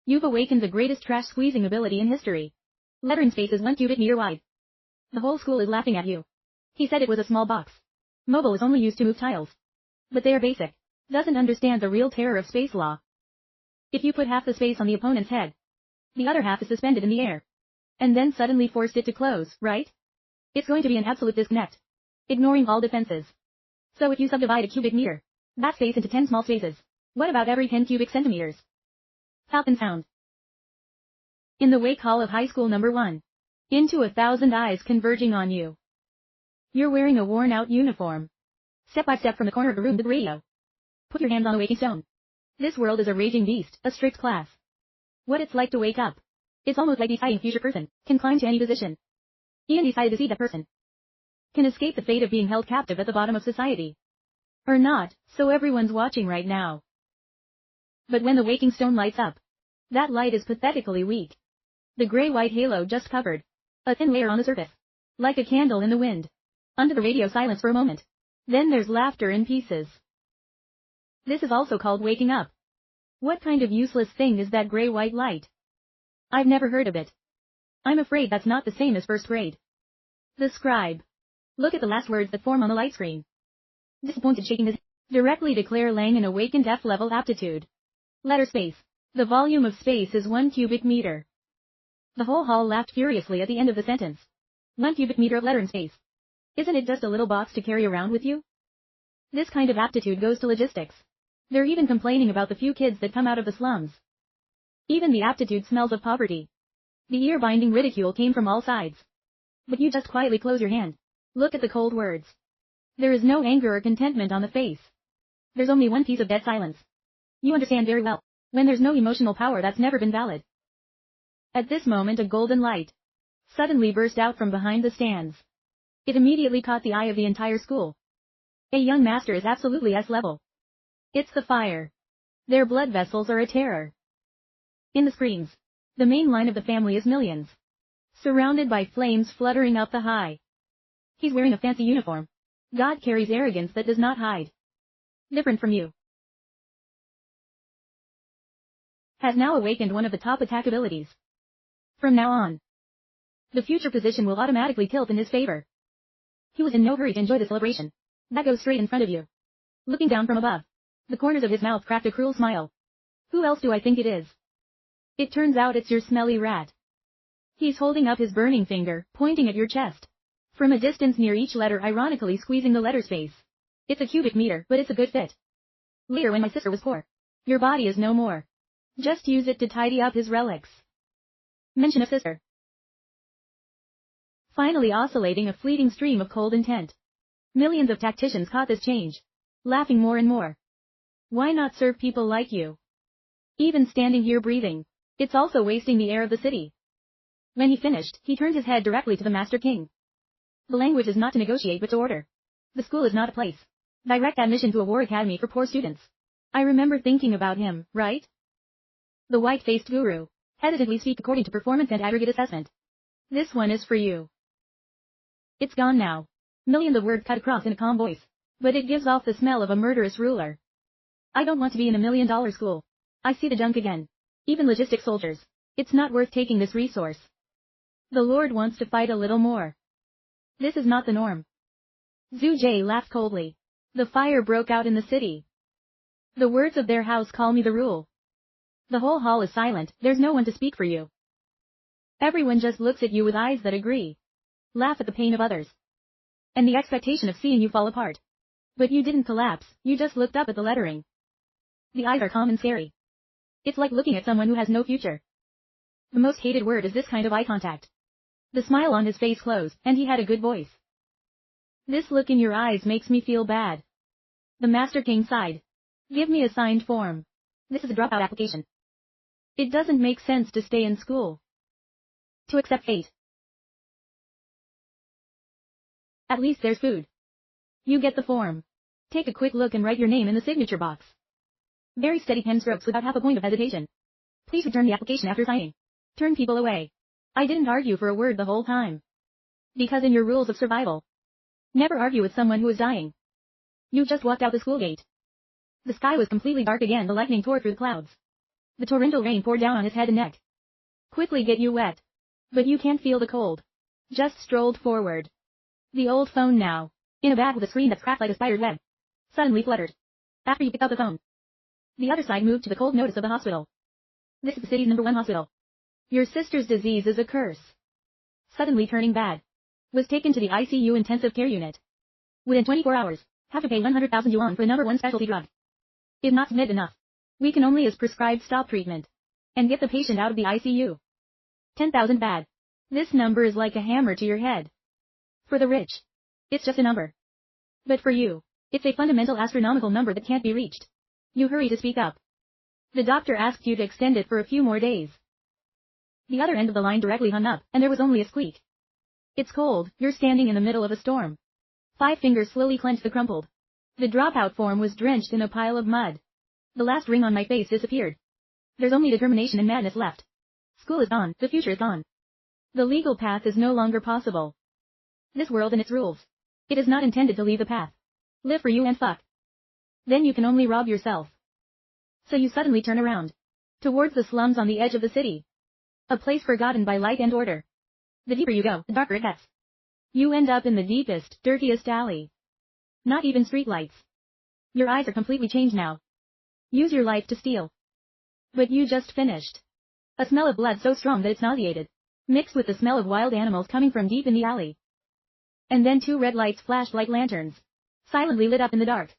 You've awakened the greatest trash squeezing ability in history. Lettering space is 1 cubic meter wide. The whole school is laughing at you. He said it was a small box. Mobile is only used to move tiles. But they are basic. Doesn't understand the real terror of space law. If you put half the space on the opponent's head, the other half is suspended in the air. And then suddenly forced it to close, right? It's going to be an absolute disconnect. Ignoring all defenses. So if you subdivide a cubic meter, that space into 10 small spaces, what about every 10 cubic centimeters? Falcon sound. In the wake hall of high school number 1. Into 1,000 eyes converging on you. You're wearing a worn-out uniform. Step by step from the corner of the room to the radio. Put your hands on the waking stone. This world is a raging beast, a strict class. What it's like to wake up. It's almost like deciding a future person can climb to any position. Ian decided to see that person can escape the fate of being held captive at the bottom of society. Or not, so everyone's watching right now. But when the waking stone lights up, that light is pathetically weak. The gray-white halo just covered a thin layer on the surface, like a candle in the wind. Under the radio silence for a moment. Then there's laughter in pieces. This is also called waking up. What kind of useless thing is that gray-white light? I've never heard of it. I'm afraid that's not the same as first grade. The scribe. Look at the last words that form on the light screen. Disappointed shaking his head. Directly declare Lang an awakened F-level aptitude. Letter space. The volume of space is 1 cubic meter. The whole hall laughed furiously at the end of the sentence. 1 cubic meter of lettering space. Isn't it just a little box to carry around with you? This kind of aptitude goes to logistics. They're even complaining about the few kids that come out of the slums. Even the aptitude smells of poverty. The ear-binding ridicule came from all sides. But you just quietly close your hand. Look at the cold words. There is no anger or contentment on the face. There's only one piece of dead silence. You understand very well. When there's no emotional power, that's never been valid. At this moment a golden light suddenly burst out from behind the stands. It immediately caught the eye of the entire school. A young master is absolutely S-level. It's the fire. Their blood vessels are a terror. In the screens, the main line of the family is millions. Surrounded by flames fluttering up the high. He's wearing a fancy uniform. God carries arrogance that does not hide. Different from you. Has now awakened one of the top attack abilities. From now on, the future position will automatically tilt in his favor. He was in no hurry to enjoy the celebration. That goes straight in front of you. Looking down from above, the corners of his mouth cracked a cruel smile. Who else do I think it is? It turns out it's your smelly rat. He's holding up his burning finger, pointing at your chest. From a distance near each letter, ironically squeezing the letter space. It's a cubic meter, but it's a good fit. Later when my sister was poor. Your body is no more. Just use it to tidy up his relics. Mention of sister. Finally oscillating a fleeting stream of cold intent. Millions of tacticians caught this change. Laughing more and more. Why not serve people like you? Even standing here breathing, it's also wasting the air of the city. When he finished, he turned his head directly to the Master King. The language is not to negotiate but to order. The school is not a place. Direct admission to a war academy for poor students. I remember thinking about him, right? The white-faced guru. Hesitantly speak according to performance and aggregate assessment. This one is for you. It's gone now. Millions of words cut across in a calm voice. But it gives off the smell of a murderous ruler. I don't want to be in $1 million school. I see the junk again. Even logistic soldiers. It's not worth taking this resource. The Lord wants to fight a little more. This is not the norm. Zhu Jie laughed coldly. The fire broke out in the city. The words of their house call me the rule. The whole hall is silent, there's no one to speak for you. Everyone just looks at you with eyes that agree. Laugh at the pain of others. And the expectation of seeing you fall apart. But you didn't collapse, you just looked up at the lettering. The eyes are calm and scary. It's like looking at someone who has no future. The most hated word is this kind of eye contact. The smile on his face closed, and he had a good voice. This look in your eyes makes me feel bad. The Master King sighed. Give me a signed form. This is a dropout application. It doesn't make sense to stay in school. To accept fate. At least there's food. You get the form. Take a quick look and write your name in the signature box. Very steady pen strokes without half a point of hesitation. Please return the application after signing. Turn people away. I didn't argue for a word the whole time. Because in your rules of survival, never argue with someone who is dying. You just walked out the school gate. The sky was completely dark again, the lightning tore through the clouds. The torrential rain poured down on his head and neck. Quickly get you wet. But you can't feel the cold. Just strolled forward. The old phone now. In a bag with a screen that's cracked like a spider's web. Suddenly fluttered. After you pick up the phone. The other side moved to the cold notice of the hospital. This is the city's #1 hospital. Your sister's disease is a curse. Suddenly turning bad. Was taken to the ICU intensive care unit. Within 24 hours. Have to pay 100,000 yuan for the #1 specialty drug. If not submit enough. We can only as prescribed stop treatment. And get the patient out of the ICU. 10,000 bad. This number is like a hammer to your head. For the rich. It's just a number. But for you. It's a fundamental astronomical number that can't be reached. You hurry to speak up. The doctor asked you to extend it for a few more days. The other end of the line directly hung up, and there was only a squeak. It's cold, you're standing in the middle of a storm. 5 fingers slowly clenched the crumpled. The dropout form was drenched in a pile of mud. The last ring on my face disappeared. There's only determination and madness left. School is gone, the future is gone. The legal path is no longer possible. This world and its rules. It is not intended to leave the path. Live for you and fuck. Then you can only rob yourself. So you suddenly turn around. Towards the slums on the edge of the city. A place forgotten by light and order. The deeper you go, the darker it gets. You end up in the deepest, dirtiest alley. Not even street lights. Your eyes are completely changed now. Use your life to steal. But you just finished. A smell of blood so strong that it's nauseated. Mixed with the smell of wild animals coming from deep in the alley. And then 2 red lights flashed like lanterns. Silently lit up in the dark.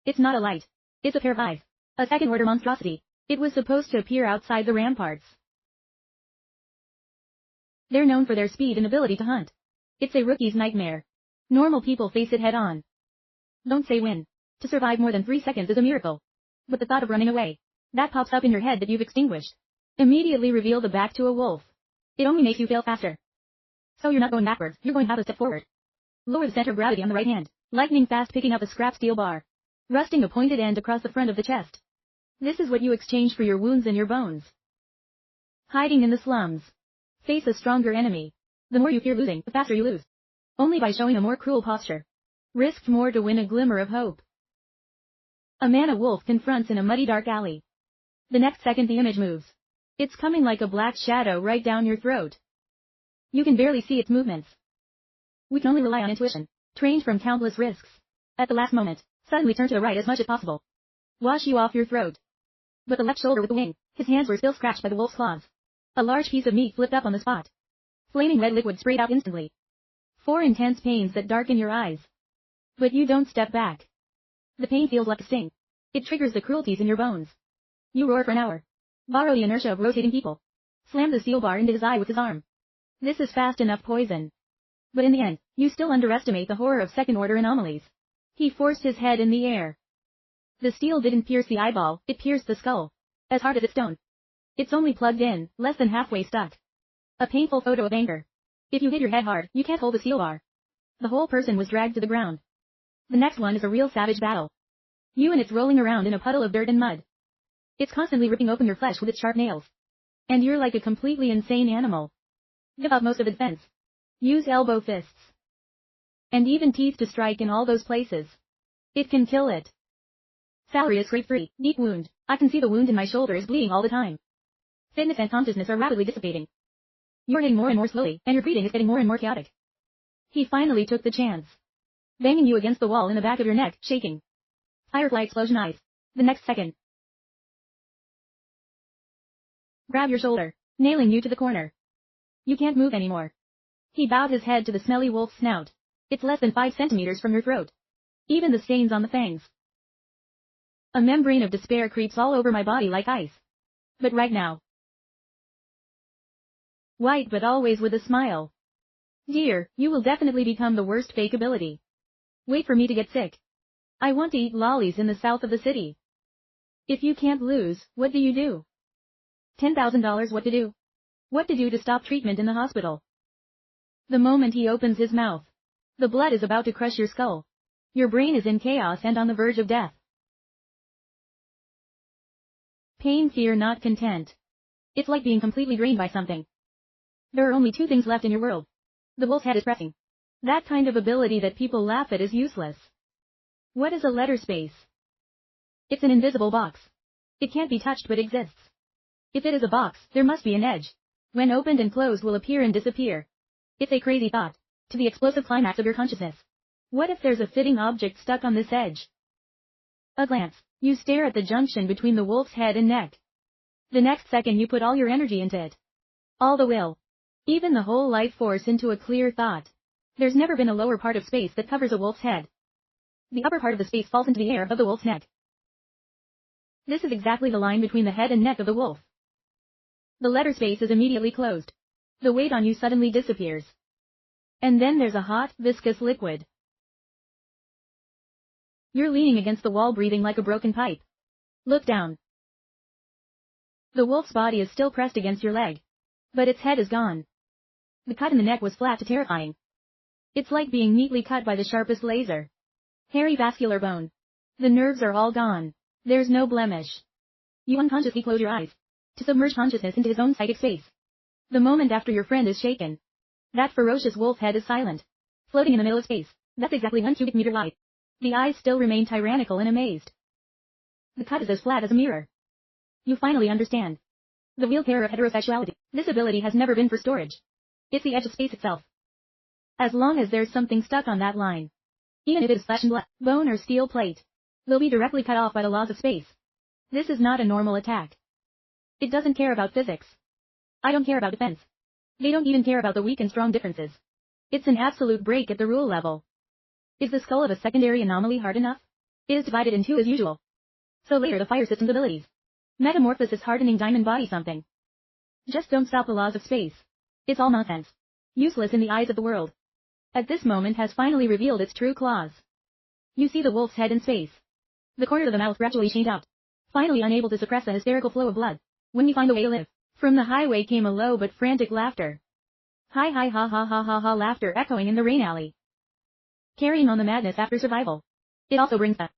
It's not a light. It's a pair of eyes. A second-order monstrosity. It was supposed to appear outside the ramparts. They're known for their speed and ability to hunt. It's a rookie's nightmare. Normal people face it head-on. Don't say when. To survive more than 3 seconds is a miracle. But the thought of running away. That pops up in your head that you've extinguished. Immediately reveal the back to a wolf. It only makes you fail faster. So you're not going backwards, you're going half a step forward. Lower the center of gravity on the right hand. Lightning fast picking up a scrap steel bar. Rusting a pointed end across the front of the chest. This is what you exchange for your wounds and your bones. Hiding in the slums. Face a stronger enemy. The more you fear losing, the faster you lose. Only by showing a more cruel posture. Risked more to win a glimmer of hope. A man a wolf confronts in a muddy dark alley. The next second the image moves. It's coming like a black shadow right down your throat. You can barely see its movements. We can only rely on intuition, trained from countless risks. At the last moment, suddenly turn to the right as much as possible. Wash you off your throat. But the left shoulder with the wing, his hands were still scratched by the wolf's claws. A large piece of meat flipped up on the spot. Flaming red liquid sprayed out instantly. 4 intense pains that darken your eyes. But you don't step back. The pain feels like a sting. It triggers the cruelties in your bones. You roar for an hour. Borrow the inertia of rotating people. Slam the steel bar into his eye with his arm. This is fast enough poison. But in the end, you still underestimate the horror of second-order anomalies. He forced his head in the air. The steel didn't pierce the eyeball, it pierced the skull. As hard as it's stone. It's only plugged in, less than halfway stuck. A painful photo of anger. If you hit your head hard, you can't hold the steel bar. The whole person was dragged to the ground. The next one is a real savage battle. You and it's rolling around in a puddle of dirt and mud. It's constantly ripping open your flesh with its sharp nails. And you're like a completely insane animal. Give up most of the defense. Use elbow fists. And even teeth to strike in all those places. It can kill it. Salary is scrape-free, deep wound. I can see the wound in my shoulder is bleeding all the time. Fitness and consciousness are rapidly dissipating. You're hitting more and more slowly, and your breathing is getting more and more chaotic. He finally took the chance. Banging you against the wall in the back of your neck, shaking. Firefly explosion eyes. The next second. Grab your shoulder, nailing you to the corner. You can't move anymore. He bowed his head to the smelly wolf's snout. It's less than 5 centimeters from your throat. Even the stains on the fangs. A membrane of despair creeps all over my body like ice. But right now. White but always with a smile. Dear, you will definitely become the worst fake ability. Wait for me to get sick. I want to eat lollies in the south of the city. If you can't lose, what do you do? $10,000 what to do? What to do to stop treatment in the hospital? The moment he opens his mouth. The blood is about to crush your skull. Your brain is in chaos and on the verge of death. Pain, fear, not content. It's like being completely drained by something. There are only 2 things left in your world. The wolf's head is pressing. That kind of ability that people laugh at is useless. What is a letter space? It's an invisible box. It can't be touched but exists. If it is a box, there must be an edge. When opened and closed will appear and disappear. It's a crazy thought. To the explosive climax of your consciousness. What if there's a fitting object stuck on this edge? A glance. You stare at the junction between the wolf's head and neck. The next second you put all your energy into it. All the will. Even the whole life force into a clear thought. There's never been a lower part of space that covers a wolf's head. The upper part of the space falls into the air above the wolf's neck. This is exactly the line between the head and neck of the wolf. The letter space is immediately closed. The weight on you suddenly disappears. And then there's a hot, viscous liquid. You're leaning against the wall breathing like a broken pipe. Look down. The wolf's body is still pressed against your leg. But its head is gone. The cut in the neck was flat to terrifying. It's like being neatly cut by the sharpest laser. Hairy vascular bone. The nerves are all gone. There's no blemish. You unconsciously close your eyes. To submerge consciousness into his own psychic space. The moment after your friend is shaken. That ferocious wolf head is silent. Floating in the middle of space. That's exactly 1 cubic meter wide. The eyes still remain tyrannical and amazed. The cut is as flat as a mirror. You finally understand. The real terror of heterosexuality. This ability has never been for storage. It's the edge of space itself. As long as there's something stuck on that line. Even if it is flesh and blood, bone or steel plate. They'll be directly cut off by the laws of space. This is not a normal attack. It doesn't care about physics. I don't care about defense. They don't even care about the weak and strong differences. It's an absolute break at the rule level. Is the skull of a secondary anomaly hard enough? It is divided in two as usual. So later the fire system's abilities. Metamorphosis hardening diamond body something. Just don't stop the laws of space. It's all nonsense. Useless in the eyes of the world. At this moment has finally revealed its true claws. You see the wolf's head in space. The corner of the mouth gradually changed out. Finally unable to suppress a hysterical flow of blood. When we find a way to live. From the highway came a low but frantic laughter. Hi hi ha ha ha ha ha laughter echoing in the rain alley. Carrying on the madness after survival. It also brings the.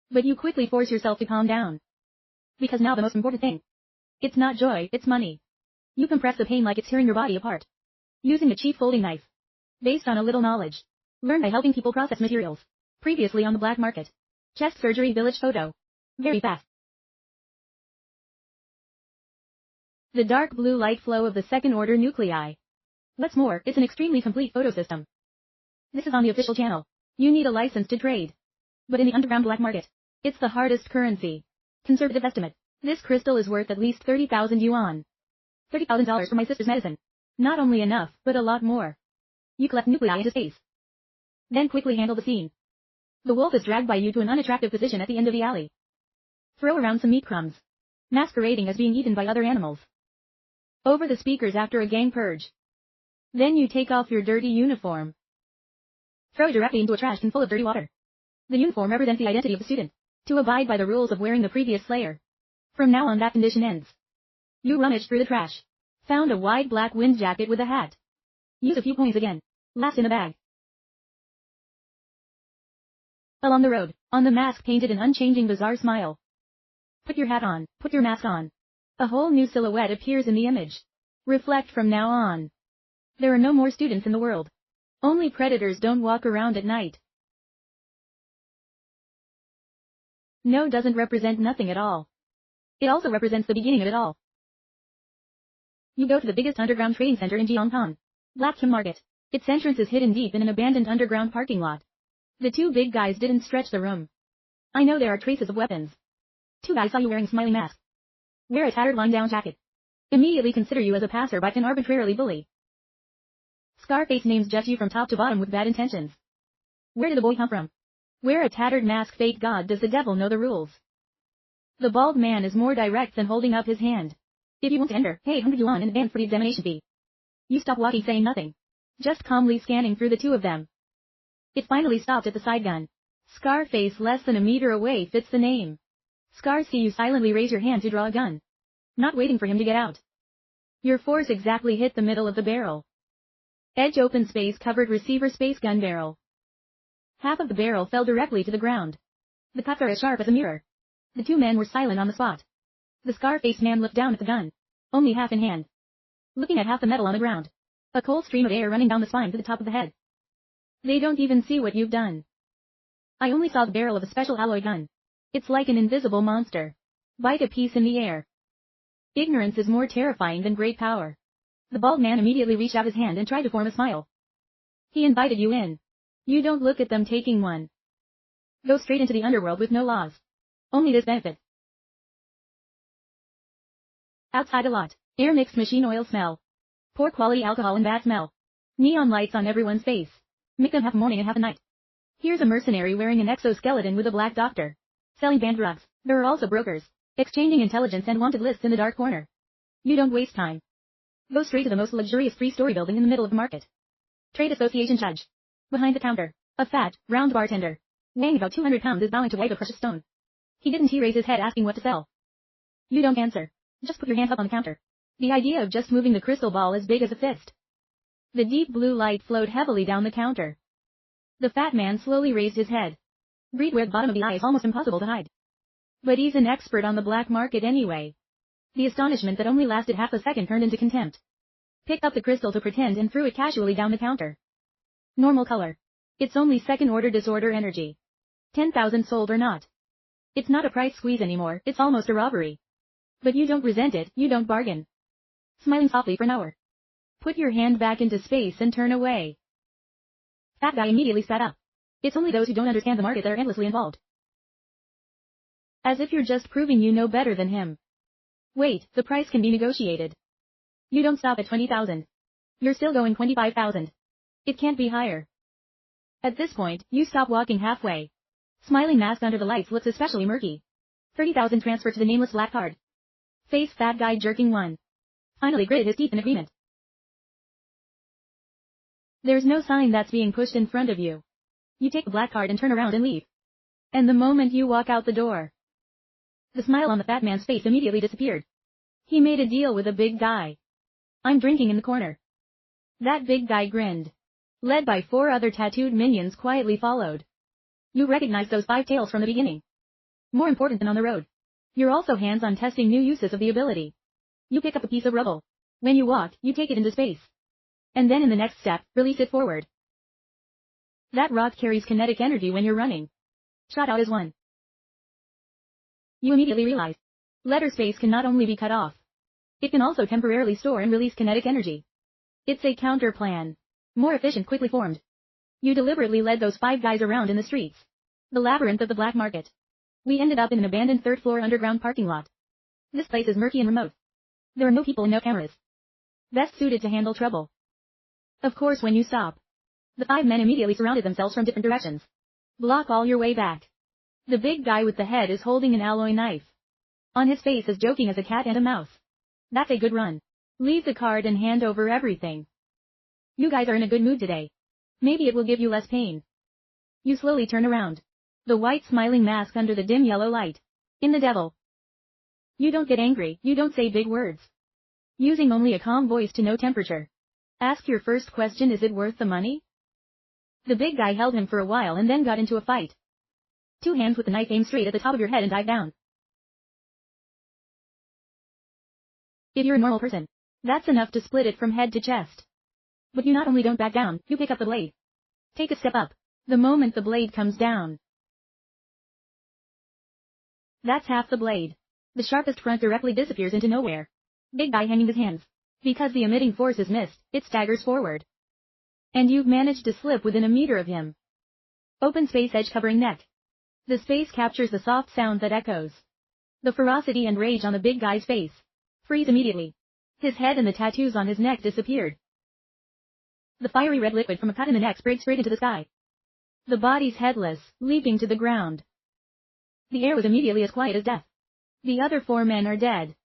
But you quickly force yourself to calm down. Because now the most important thing. It's not joy, it's money. You compress the pain like it's tearing your body apart. Using a cheap folding knife. Based on a little knowledge. Learned by helping people process materials. Previously on the black market. Chest surgery village photo. Very fast. The dark blue light flow of the second order nuclei. What's more, it's an extremely complete photo system. This is on the official channel. You need a license to trade. But in the underground black market, it's the hardest currency. Conservative estimate. This crystal is worth at least 30,000 yuan. $30,000 for my sister's medicine. Not only enough, but a lot more. You collect nuclei into space. Then quickly handle the scene. The wolf is dragged by you to an unattractive position at the end of the alley. Throw around some meat crumbs. Masquerading as being eaten by other animals. Over the speakers after a gang purge. Then you take off your dirty uniform. Throw it directly into a trash can full of dirty water. The uniform represents the identity of the student. To abide by the rules of wearing the previous slayer. From now on that condition ends. You rummage through the trash. Found a wide black wind jacket with a hat. Use a few coins again. Last in the bag. Along the road, on the mask painted an unchanging bizarre smile. Put your hat on, put your mask on. A whole new silhouette appears in the image. Reflect from now on. There are no more students in the world. Only predators don't walk around at night. No doesn't represent nothing at all. It also represents the beginning of it all. You go to the biggest underground trading center in Jiangtan. Black Kim Market. Its entrance is hidden deep in an abandoned underground parking lot. The two big guys didn't stretch the room. I know there are traces of weapons. Two guys saw you wearing a smiling mask. Wear a tattered lying-down jacket. Immediately consider you as a passerby and arbitrarily bully. Scarface names judge you from top to bottom with bad intentions. Where did the boy come from? Wear a tattered mask. Fake God, does the devil know the rules? The bald man is more direct than holding up his hand. If you want to enter, pay 100 yuan in advance for the examination fee. You stop walking saying nothing. Just calmly scanning through the two of them. It finally stopped at the side gun. Scarface less than a meter away fits the name. Scar see you silently raise your hand to draw a gun. Not waiting for him to get out. Your force exactly hit the middle of the barrel. Edge open space covered receiver space gun barrel. Half of the barrel fell directly to the ground. The cuts are as sharp as a mirror. The two men were silent on the spot. The scar-faced man looked down at the gun. Only half in hand. Looking at half the metal on the ground. A cold stream of air running down the spine to the top of the head. They don't even see what you've done. I only saw the barrel of a special alloy gun. It's like an invisible monster. Bite a piece in the air. Ignorance is more terrifying than great power. The bald man immediately reached out his hand and tried to form a smile. He invited you in. You don't look at them taking one. Go straight into the underworld with no laws. Only this benefit. Outside a lot. Air mixed machine oil smell. Poor quality alcohol and bad smell. Neon lights on everyone's face. Make them half morning and half a night. Here's a mercenary wearing an exoskeleton with a black doctor. Selling banned drugs. There are also brokers. Exchanging intelligence and wanted lists in the dark corner. You don't waste time. Go straight to the most luxurious three-story building in the middle of the market. Trade Association judge. Behind the counter, a fat, round bartender, weighing about 200 pounds is bowing to wipe a precious stone. He raise his head asking what to sell. You don't answer. Just put your hands up on the counter. The idea of just moving the crystal ball as big as a fist. The deep blue light flowed heavily down the counter. The fat man slowly raised his head. Greed where the bottom of the eye is almost impossible to hide. But he's an expert on the black market anyway. The astonishment that only lasted half a second turned into contempt. Picked up the crystal to pretend and threw it casually down the counter. Normal color. It's only second-order disorder energy. 10,000 sold or not. It's not a price squeeze anymore, it's almost a robbery. But you don't resent it, you don't bargain. Smiling softly for an hour. Put your hand back into space and turn away. Fat guy immediately sat up. It's only those who don't understand the market that are endlessly involved. As if you're just proving you know better than him. Wait, the price can be negotiated. You don't stop at 20,000. You're still going 25,000. It can't be higher. At this point, you stop walking halfway. Smiling mask under the lights looks especially murky. 30,000 transfer to the nameless black card. Face fat guy jerking one. Finally gritted his teeth in agreement. There's no sign that's being pushed in front of you. You take the black card and turn around and leave. And the moment you walk out the door, the smile on the fat man's face immediately disappeared. He made a deal with a big guy. I'm drinking in the corner. That big guy grinned. Led by 4 other tattooed minions quietly followed. You recognize those 5 tails from the beginning. More important than on the road. You're also hands-on testing new uses of the ability. You pick up a piece of rubble. When you walk, you take it into space. And then in the next step, release it forward. That rock carries kinetic energy when you're running. Shot out as one. You immediately realize. Letter space can not only be cut off. It can also temporarily store and release kinetic energy. It's a counter plan. More efficient, quickly formed. You deliberately led those 5 guys around in the streets. The labyrinth of the black market. We ended up in an abandoned 3rd-floor underground parking lot. This place is murky and remote. There are no people and no cameras. Best suited to handle trouble. Of course when you stop. The 5 men immediately surrounded themselves from different directions. Block all your way back. The big guy with the head is holding an alloy knife. On his face as joking as a cat and a mouse. That's a good run. Leave the card and hand over everything. You guys are in a good mood today. Maybe it will give you less pain. You slowly turn around. The white smiling mask under the dim yellow light. In the devil. You don't get angry, you don't say big words. Using only a calm voice to know temperature. Ask your first question, is it worth the money? The big guy held him for a while and then got into a fight. 2 hands with the knife aimed straight at the top of your head and dive down. If you're a normal person, that's enough to split it from head to chest. But you not only don't back down, you pick up the blade. Take a step up. The moment the blade comes down. That's half the blade. The sharpest front directly disappears into nowhere. Big guy hanging his hands. Because the emitting force is missed, it staggers forward. And you've managed to slip within a meter of him. Open space edge covering neck. The space captures the soft sound that echoes. The ferocity and rage on the big guy's face. Freeze immediately. His head and the tattoos on his neck disappeared. The fiery red liquid from a cut in the neck sprayed straight into the sky. The body's headless, leaping to the ground. The air was immediately as quiet as death. The other 4 men are dead.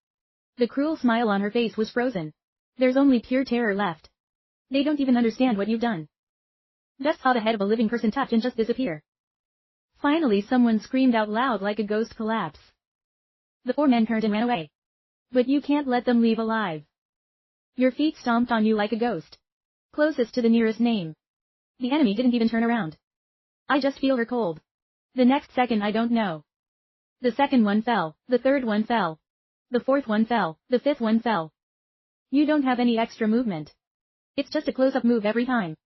The cruel smile on her face was frozen. There's only pure terror left. They don't even understand what you've done. Just saw the head of a living person touch and just disappear. Finally someone screamed out loud like a ghost collapse. The 4 men turned and ran away. But you can't let them leave alive. Your feet stomped on you like a ghost. Closest to the nearest name. The enemy didn't even turn around. I just feel her cold. The next second I don't know. The second one fell, the 3rd one fell. The 4th one fell, the 5th one fell. You don't have any extra movement. It's just a close-up move every time.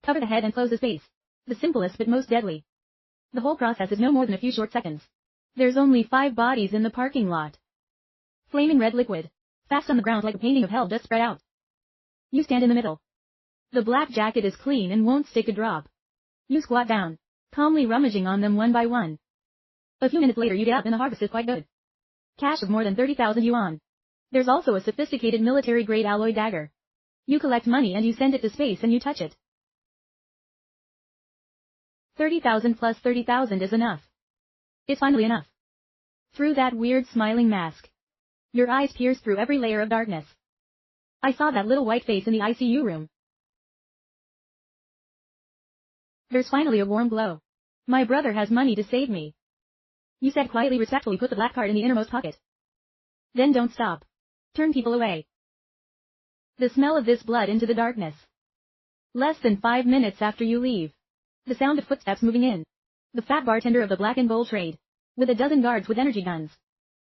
Cover the head and close the face. The simplest but most deadly. The whole process is no more than a few short seconds. There's only 5 bodies in the parking lot. Flaming red liquid. Fast on the ground like a painting of hell just spread out. You stand in the middle. The black jacket is clean and won't stick a drop. You squat down, calmly rummaging on them one by one. A few minutes later you get up and the harvest is quite good. Cash of more than 30,000 yuan. There's also a sophisticated military-grade alloy dagger. You collect money and you send it to space and you touch it. 30,000 plus 30,000 is enough. It's finally enough. Through that weird smiling mask. Your eyes pierce through every layer of darkness. I saw that little white face in the ICU room. There's finally a warm glow. My brother has money to save me. You said quietly, respectfully, put the black card in the innermost pocket. Then don't stop. Turn people away. The smell of this blood into the darkness. Less than 5 minutes after you leave. The sound of footsteps moving in. The fat bartender of the black and bowl trade. With a dozen guards with energy guns.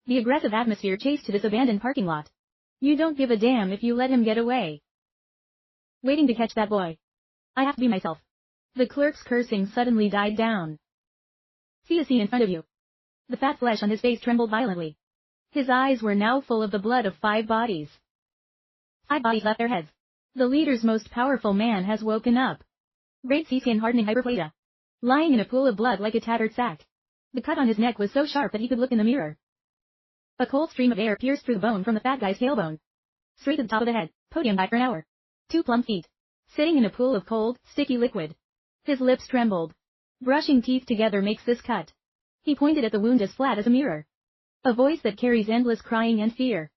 The aggressive atmosphere chased to this abandoned parking lot. You don't give a damn if you let him get away. Waiting to catch that boy. I have to be myself. The clerk's cursing suddenly died down. See the scene in front of you. The fat flesh on his face trembled violently. His eyes were now full of the blood of 5 bodies. 5 bodies left their heads. The leader's most powerful man has woken up. Great sea-skin hardening hyperplasia. Lying in a pool of blood like a tattered sack. The cut on his neck was so sharp that he could look in the mirror. A cold stream of air pierced through the bone from the fat guy's tailbone. Straight to the top of the head. Podium died for an hour. 2 plump feet. Sitting in a pool of cold, sticky liquid. His lips trembled. Brushing teeth together makes this cut. He pointed at the wound as flat as a mirror. A voice that carries endless crying and fear.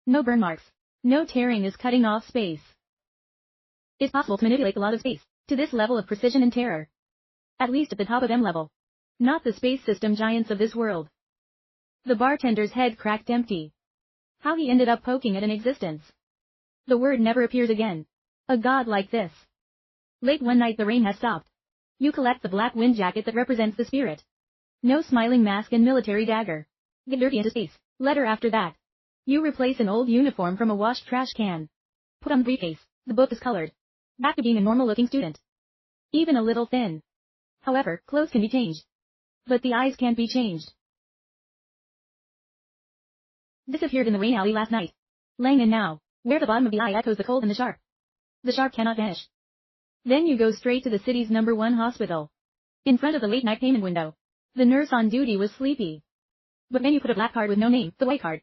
No burn marks. No tearing is cutting off space. It's possible to manipulate a lot of space, to this level of precision and terror. At least at the top of M level. Not the space system giants of this world. The bartender's head cracked empty. How he ended up poking at an existence. The word never appears again. A god like this. Late one night the rain has stopped. You collect the black wind jacket that represents the spirit. No smiling mask and military dagger. Get dirty into space. Letter after that. You replace an old uniform from a washed trash can. Put on the briefcase. The book is colored. Back to being a normal-looking student. Even a little thin. However, clothes can be changed. But the eyes can't be changed. Disappeared in the rain alley last night. Lang and now, where the bottom of the eye echoes the cold and the sharp. The sharp cannot vanish. Then you go straight to the city's #1 hospital. In front of the late-night payment window. The nurse on duty was sleepy. But then you put a black card with no name, the white card.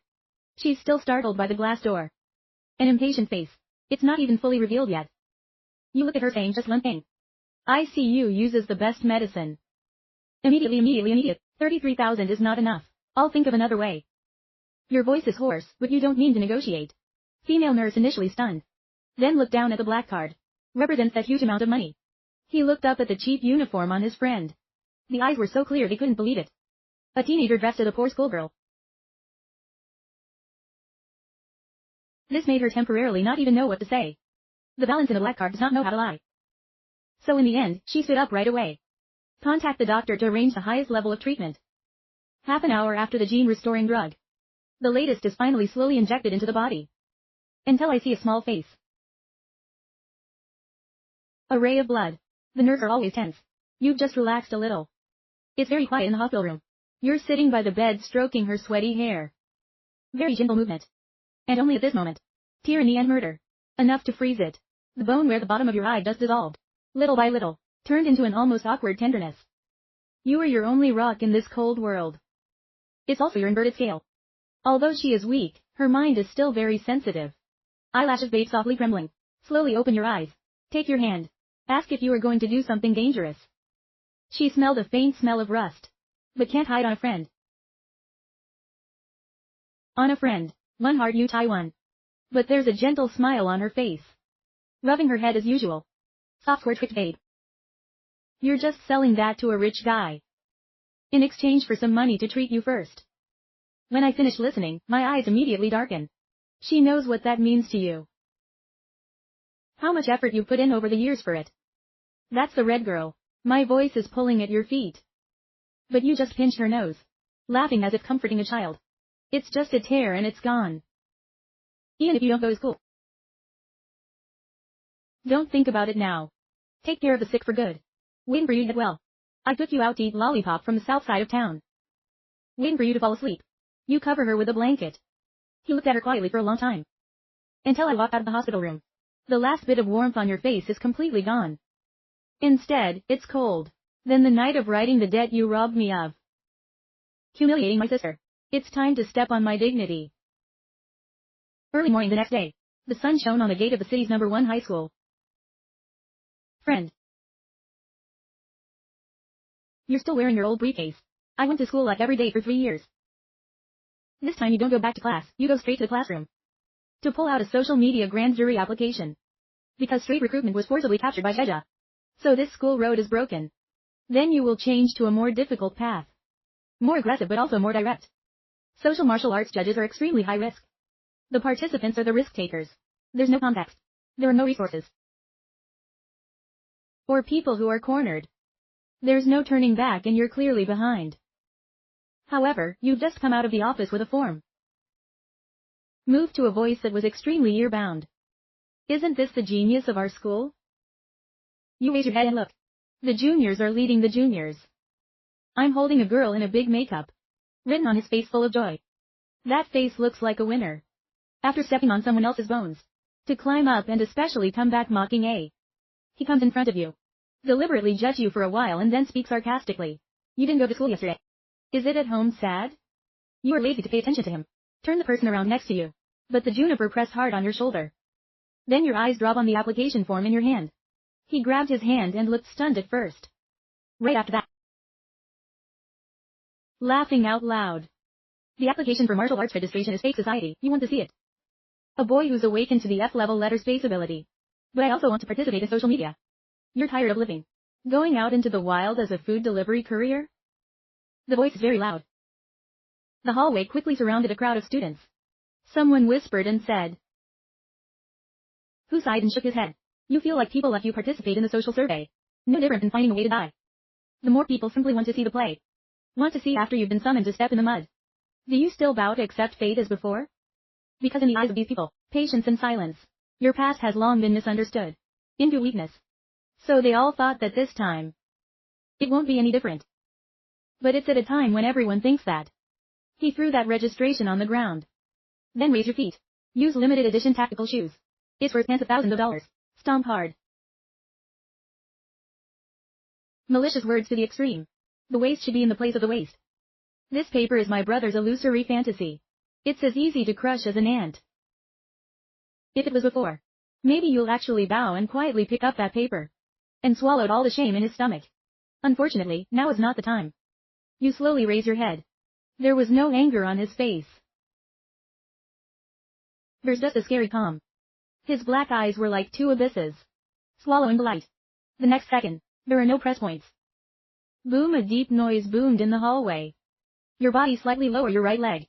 She's still startled by the glass door. An impatient face. It's not even fully revealed yet. You look at her saying just one thing. ICU uses the best medicine. Immediate. 33,000 is not enough. I'll think of another way. Your voice is hoarse, but you don't mean to negotiate. Female nurse initially stunned. Then looked down at the black card. Represents that huge amount of money. He looked up at the cheap uniform on his friend. The eyes were so clear they couldn't believe it. A teenager dressed as a poor schoolgirl. This made her temporarily not even know what to say. The balance in the black card does not know how to lie. So in the end, she stood up right away. Contact the doctor to arrange the highest level of treatment. Half an hour after the gene-restoring drug. The latest is finally slowly injected into the body. Until I see a small face. A ray of blood. The nerves are always tense. You've just relaxed a little. It's very quiet in the hospital room. You're sitting by the bed stroking her sweaty hair. Very gentle movement. And only at this moment. Tyranny and murder. Enough to freeze it. The bone where the bottom of your eye just dissolved. Little by little. Turned into an almost awkward tenderness. You are your only rock in this cold world. It's also your inverted scale. Although she is weak, her mind is still very sensitive. Eyelashes bathe softly trembling. Slowly open your eyes. Take your hand. Ask if you are going to do something dangerous. She smelled a faint smell of rust. But can't hide on a friend. On a friend. One heart you Taiwan. But there's a gentle smile on her face. Rubbing her head as usual. Soft word tricked babe. You're just selling that to a rich guy. In exchange for some money to treat you first. When I finish listening, my eyes immediately darken. She knows what that means to you. How much effort you put in over the years for it. That's the red girl. My voice is pulling at your feet. But you just pinched her nose. Laughing as if comforting a child. It's just a tear and it's gone. Even if you don't go to school. Don't think about it now. Take care of the sick for good. Waiting for you to get well. I took you out to eat lollipop from the south side of town. Waiting for you to fall asleep. You cover her with a blanket. He looked at her quietly for a long time. Until I walked out of the hospital room. The last bit of warmth on your face is completely gone. Instead, it's cold. Then the night of writing the debt you robbed me of. Humiliating my sister. It's time to step on my dignity. Early morning the next day. The sun shone on the gate of the city's #1 high school. Friend. You're still wearing your old briefcase. I went to school like every day for 3 years. This time you don't go back to class, you go straight to the classroom. To pull out a social media grand jury application. Because straight recruitment was forcibly captured by Sheja. So this school road is broken. Then you will change to a more difficult path. More aggressive but also more direct. Social martial arts judges are extremely high risk. The participants are the risk takers. There's no context. There are no resources. Or people who are cornered. There's no turning back and you're clearly behind. However, you've just come out of the office with a form. Moved to a voice that was extremely ear-bound. Isn't this the genius of our school? You raise your head and look. The juniors are leading the juniors. I'm holding a girl in a big makeup. Written on his face full of joy. That face looks like a winner. After stepping on someone else's bones. To climb up and especially come back mocking A. He comes in front of you. Deliberately judge you for a while and then speak sarcastically. You didn't go to school yesterday. Is it at home sad? You are lazy to pay attention to him. Turn the person around next to you. But the juniper pressed hard on your shoulder. Then your eyes drop on the application form in your hand. He grabbed his hand and looked stunned at first. Right after that. Laughing out loud. The application for martial arts registration is fake society, you want to see it. A boy who's awakened to the F-level letter space ability. But I also want to participate in social media. You're tired of living. Going out into the wild as a food delivery courier? The voice is very loud. The hallway quickly surrounded a crowd of students. Someone whispered and said. Who sighed and shook his head. You feel like people let you participate in the social survey. No different than finding a way to die. The more people simply want to see the play. Want to see after you've been summoned to step in the mud. Do you still bow to accept fate as before? Because in the eyes of these people, patience and silence. Your past has long been misunderstood. Into weakness. So they all thought that this time. It won't be any different. But it's at a time when everyone thinks that. He threw that registration on the ground. Then raise your feet. Use limited edition tactical shoes. It's worth tens of thousands of dollars. Stomp hard. Malicious words to the extreme. The waist should be in the place of the waist. This paper is my brother's illusory fantasy. It's as easy to crush as an ant. If it was before, maybe you'll actually bow and quietly pick up that paper. And swallowed all the shame in his stomach. Unfortunately, now is not the time. You slowly raise your head. There was no anger on his face. There's just a scary calm. His black eyes were like two abysses. Swallowing the light. The next second, there are no press points. Boom, a deep noise boomed in the hallway. Your body slightly lower your right leg.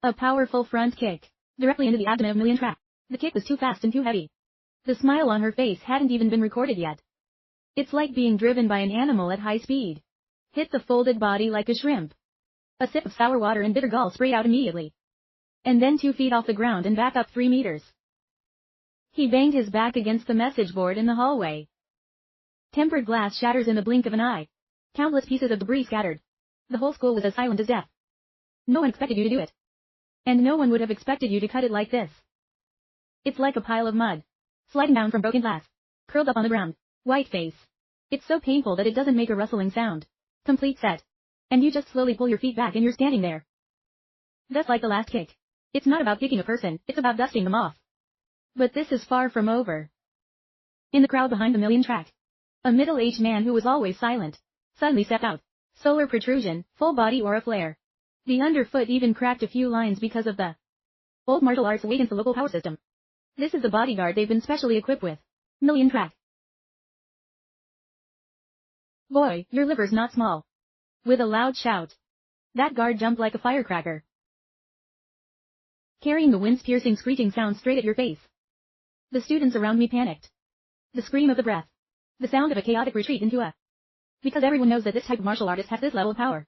A powerful front kick. Directly into the abdomen of Million Trap. The kick was too fast and too heavy. The smile on her face hadn't even been recorded yet. It's like being driven by an animal at high speed. Hit the folded body like a shrimp. A sip of sour water and bitter gall sprayed out immediately. And then 2 feet off the ground and back up 3 meters. He banged his back against the message board in the hallway. Tempered glass shatters in the blink of an eye. Countless pieces of debris scattered. The whole school was as silent as death. No one expected you to do it. And no one would have expected you to cut it like this. It's like a pile of mud. Sliding down from broken glass. Curled up on the ground. White face. It's so painful that it doesn't make a rustling sound. Complete set. And you just slowly pull your feet back and you're standing there. Just like the last kick. It's not about kicking a person, it's about dusting them off. But this is far from over. In the crowd behind the Million Track. A middle-aged man who was always silent. Suddenly stepped out. Solar protrusion, full body aura flare. The underfoot even cracked a few lines because of the old martial arts awakens the local power system. This is the bodyguard they've been specially equipped with. Million Track. Boy, your liver's not small. With a loud shout. That guard jumped like a firecracker. Carrying the winds-piercing screeching sound straight at your face. The students around me panicked. The scream of the breath. The sound of a chaotic retreat into a. Because everyone knows that this type of martial artist has this level of power.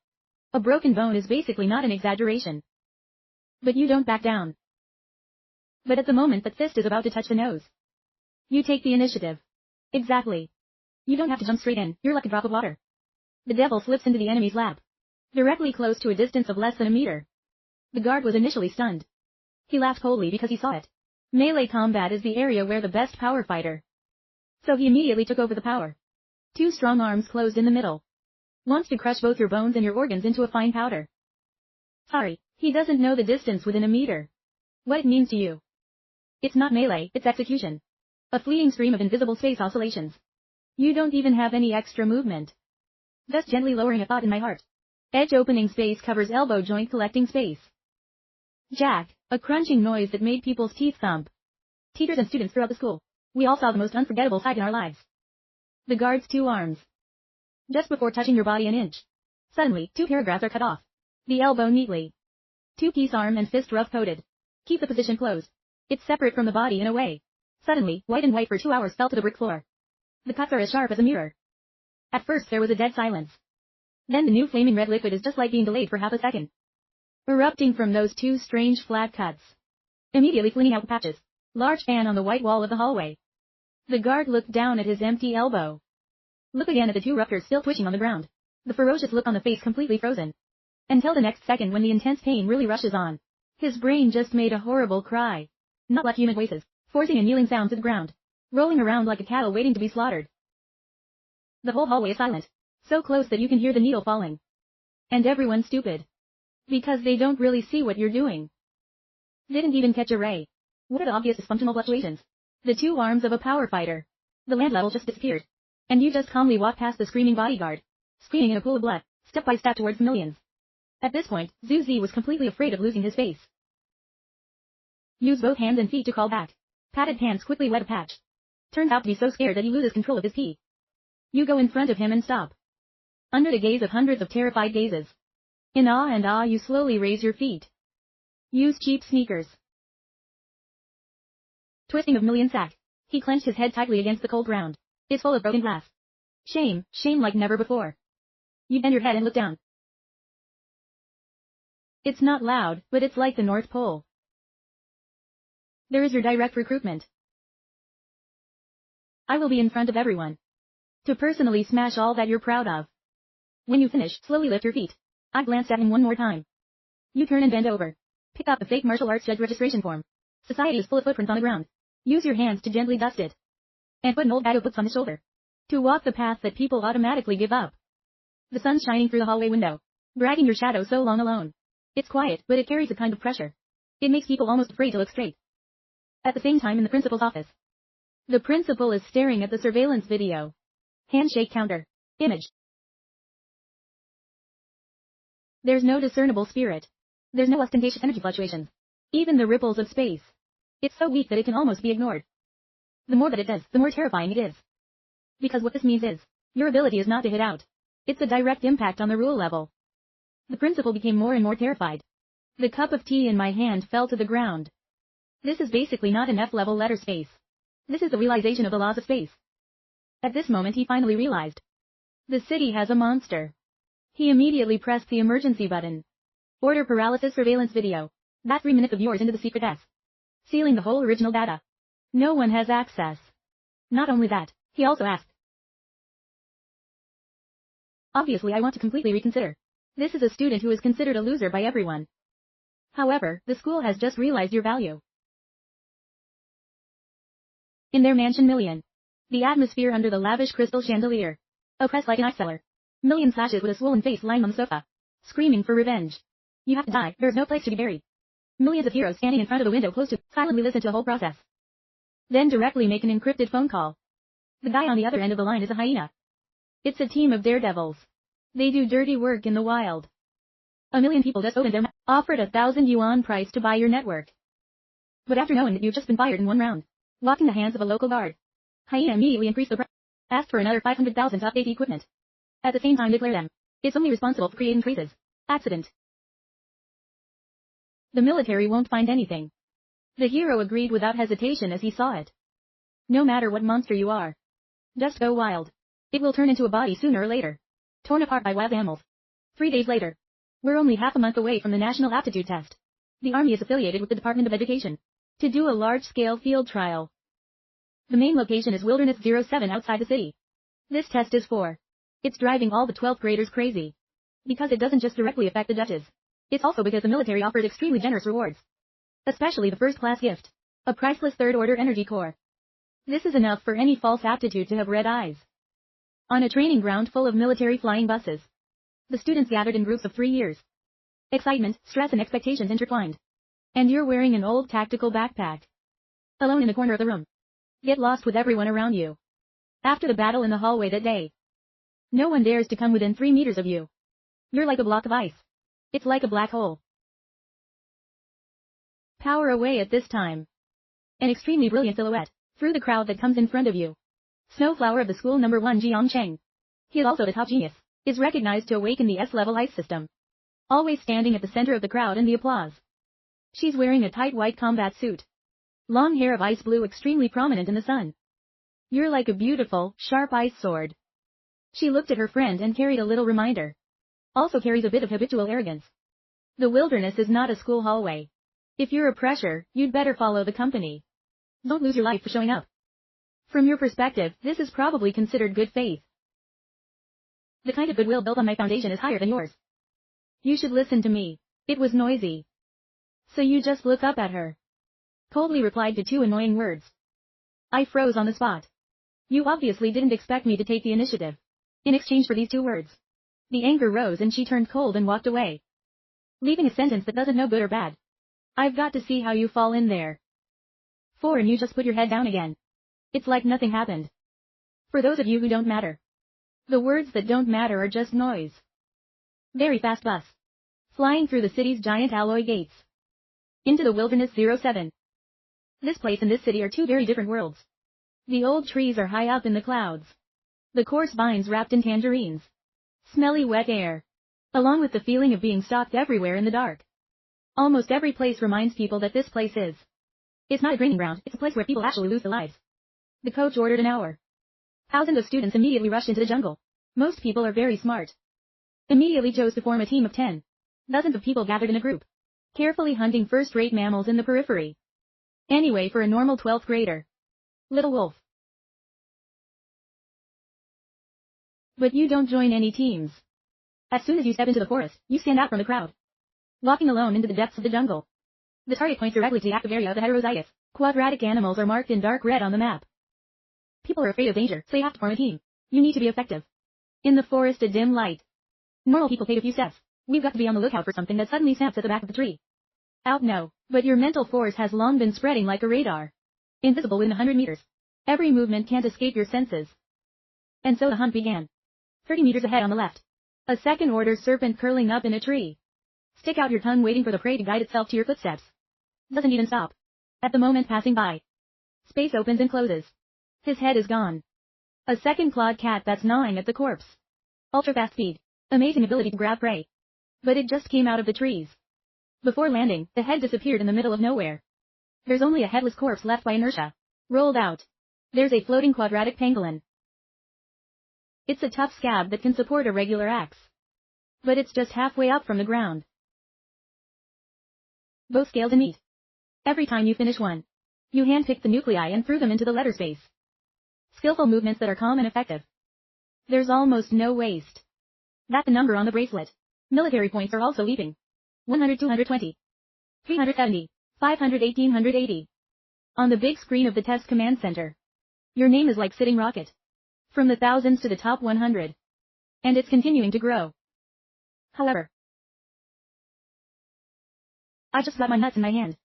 A broken bone is basically not an exaggeration. But you don't back down. But at the moment that fist is about to touch the nose. You take the initiative. Exactly. You don't have to jump straight in, you're like a drop of water. The devil slips into the enemy's lap. directly close to a distance of less than a meter. The guard was initially stunned. He laughed coldly because he saw it. Melee combat is the area where the best power fighter. So he immediately took over the power. Two strong arms closed in the middle. Wants to crush both your bones and your organs into a fine powder. Sorry, he doesn't know the distance within a meter. What it means to you. It's not melee, it's execution. A fleeting stream of invisible space oscillations. You don't even have any extra movement. Just gently lowering a thought in my heart. Edge opening space covers elbow joint collecting space. Jack, a crunching noise that made people's teeth thump. Teachers and students throughout the school. We all saw the most unforgettable sight in our lives. The guard's two arms. Just before touching your body an inch. Suddenly, two paragraphs are cut off. The elbow neatly. Two-piece arm and fist rough-coated. Keep the position closed. It's separate from the body in a way. Suddenly, white and white for 2 hours fell to the brick floor. The cuts are as sharp as a mirror. At first there was a dead silence. Then the new flaming red liquid is just like being delayed for half a second. Erupting from those two strange flat cuts. Immediately flinging out the patches. Large fan on the white wall of the hallway. The guard looked down at his empty elbow. Look again at the two ruptures still twitching on the ground. The ferocious look on the face completely frozen. Until the next second when the intense pain really rushes on. His brain just made a horrible cry. Not like human voices, forcing a kneeling sound to the ground. Rolling around like a cattle waiting to be slaughtered. The whole hallway is silent. So close that you can hear the needle falling. And everyone's stupid. Because they don't really see what you're doing. Didn't even catch a ray. What are the obvious dysfunctional fluctuations? The two arms of a power fighter. The land level just disappeared. And you just calmly walk past the screaming bodyguard. Screaming in a pool of blood, step by step towards the millions. At this point, Zhu Zi was completely afraid of losing his face. Use both hands and feet to call back. Padded hands quickly wet a patch. Turns out to be so scared that he loses control of his key. You go in front of him and stop. Under the gaze of hundreds of terrified gazes. In awe and awe you slowly raise your feet. Use cheap sneakers. Twisting of million sack. He clenched his head tightly against the cold ground. It's full of broken glass. Shame, shame like never before. You bend your head and look down. It's not loud, but it's like the North Pole. There is your direct recruitment. I will be in front of everyone. To personally smash all that you're proud of. When you finish, slowly lift your feet. I glanced at him one more time. You turn and bend over. Pick up the fake martial arts judge registration form. Society is full of footprints on the ground. Use your hands to gently dust it. And put an old bag of books on his shoulder. To walk the path that people automatically give up. The sun's shining through the hallway window. Dragging your shadow so long alone. It's quiet, but it carries a kind of pressure. It makes people almost afraid to look straight. At the same time in the principal's office. The principal is staring at the surveillance video. Handshake counter. Image. There's no discernible spirit. There's no ostentatious energy fluctuations. Even the ripples of space. It's so weak that it can almost be ignored. The more that it does, the more terrifying it is. Because what this means is, your ability is not to hit out. It's a direct impact on the rule level. The principal became more and more terrified. The cup of tea in my hand fell to the ground. This is basically not an F-level letter space. This is the realization of the laws of space. At this moment he finally realized. The city has a monster. He immediately pressed the emergency button. Order paralysis surveillance video. That 3 minutes of yours into the secret S. Sealing the whole original data. No one has access. Not only that, he also asked. Obviously I want to completely reconsider. This is a student who is considered a loser by everyone. However, the school has just realized your value. In their mansion million. The atmosphere under the lavish crystal chandelier. Oppressed like an ice cellar. Million slashes with a swollen face lying on the sofa. Screaming for revenge. You have to die, there is no place to be buried. Millions of heroes standing in front of the window close to, silently listen to the whole process. Then directly make an encrypted phone call. The guy on the other end of the line is a hyena. It's a team of daredevils. They do dirty work in the wild. A million people just opened their mouth, offered 1,000 yuan price to buy your network. But after knowing that you've just been fired in one round, walking the hands of a local guard, hyena immediately increased the price, asked for another 500,000 to update the equipment. At the same time declared them, it's only responsible for creating traces. Accident. The military won't find anything. The hero agreed without hesitation as he saw it. No matter what monster you are. Just go wild. It will turn into a body sooner or later. Torn apart by wild animals. 3 days later. We're only half a month away from the national aptitude test. The army is affiliated with the Department of Education. To do a large-scale field trial. The main location is Wilderness 07 outside the city. This test is for. It's driving all the 12th graders crazy. Because it doesn't just directly affect the judges. It's also because the military offers extremely generous rewards. Especially the first-class gift. A priceless third-order energy core. This is enough for any false aptitude to have red eyes. On a training ground full of military flying buses. The students gathered in groups of 3 years. Excitement, stress and expectations intertwined. And you're wearing an old tactical backpack. Alone in the corner of the room. Get lost with everyone around you. After the battle in the hallway that day. No one dares to come within 3 meters of you. You're like a block of ice. It's like a black hole. Power away at this time. An extremely brilliant silhouette, through the crowd that comes in front of you. Snowflower of the school number 1 Jiang Cheng. He is also the top genius, is recognized to awaken the S-level ice system. Always standing at the center of the crowd and the applause. She's wearing a tight white combat suit. Long hair of ice blue extremely prominent in the sun. You're like a beautiful, sharp ice sword. She looked at her friend and carried a little reminder. Also carries a bit of habitual arrogance. The wilderness is not a school hallway. If you're a pressure, you'd better follow the company. Don't lose your life for showing up. From your perspective, this is probably considered good faith. The kind of goodwill built on my foundation is higher than yours. You should listen to me. It was noisy. So you just look up at her. Coldly replied to 2 annoying words. I froze on the spot. You obviously didn't expect me to take the initiative. In exchange for these 2 words. The anger rose and she turned cold and walked away. Leaving a sentence that doesn't know good or bad. I've got to see how you fall in there. 4 and you just put your head down again. It's like nothing happened. For those of you who don't matter. The words that don't matter are just noise. Very fast bus. Flying through the city's giant alloy gates. Into the wilderness 07. This place and this city are 2 very different worlds. The old trees are high up in the clouds. The coarse vines wrapped in tangerines. Smelly wet air. Along with the feeling of being stalked everywhere in the dark. Almost every place reminds people that this place is. It's not a training ground, it's a place where people actually lose their lives. The coach ordered an hour. Thousands of students immediately rushed into the jungle. Most people are very smart. Immediately chose to form a team of 10. Dozens of people gathered in a group. Carefully hunting first-rate mammals in the periphery. Anyway, for a normal 12th grader. Little wolf. But you don't join any teams. As soon as you step into the forest, you stand out from the crowd. Walking alone into the depths of the jungle. The target points directly to the active area of the heterozygous. Quadratic animals are marked in dark red on the map. People are afraid of danger, so you have to form a team. You need to be effective. In the forest, a dim light. Normal people take a few steps. We've got to be on the lookout for something that suddenly snaps at the back of the tree. Out no, but your mental force has long been spreading like a radar. Invisible within 100 meters. Every movement can't escape your senses. And so the hunt began. 30 meters ahead on the left. A second-order serpent curling up in a tree. Stick out your tongue waiting for the prey to guide itself to your footsteps. Doesn't even stop. At the moment passing by. Space opens and closes. His head is gone. A second clawed cat that's gnawing at the corpse. Ultra-fast speed. Amazing ability to grab prey. But it just came out of the trees. Before landing, the head disappeared in the middle of nowhere. There's only a headless corpse left by inertia. Rolled out. There's a floating quadratic pangolin. It's a tough scab that can support a regular axe. But it's just halfway up from the ground. Both scaled and meet. Every time you finish one, you handpick the nuclei and threw them into the letter space. Skillful movements that are calm and effective. There's almost no waste. That's the number on the bracelet. Military points are also leaping. 100, 220, 370, 500, 1880. On the big screen of the test command center. Your name is like sitting rocket. From the thousands to the top 100. And it's continuing to grow. However, I just got my nuts in my hand.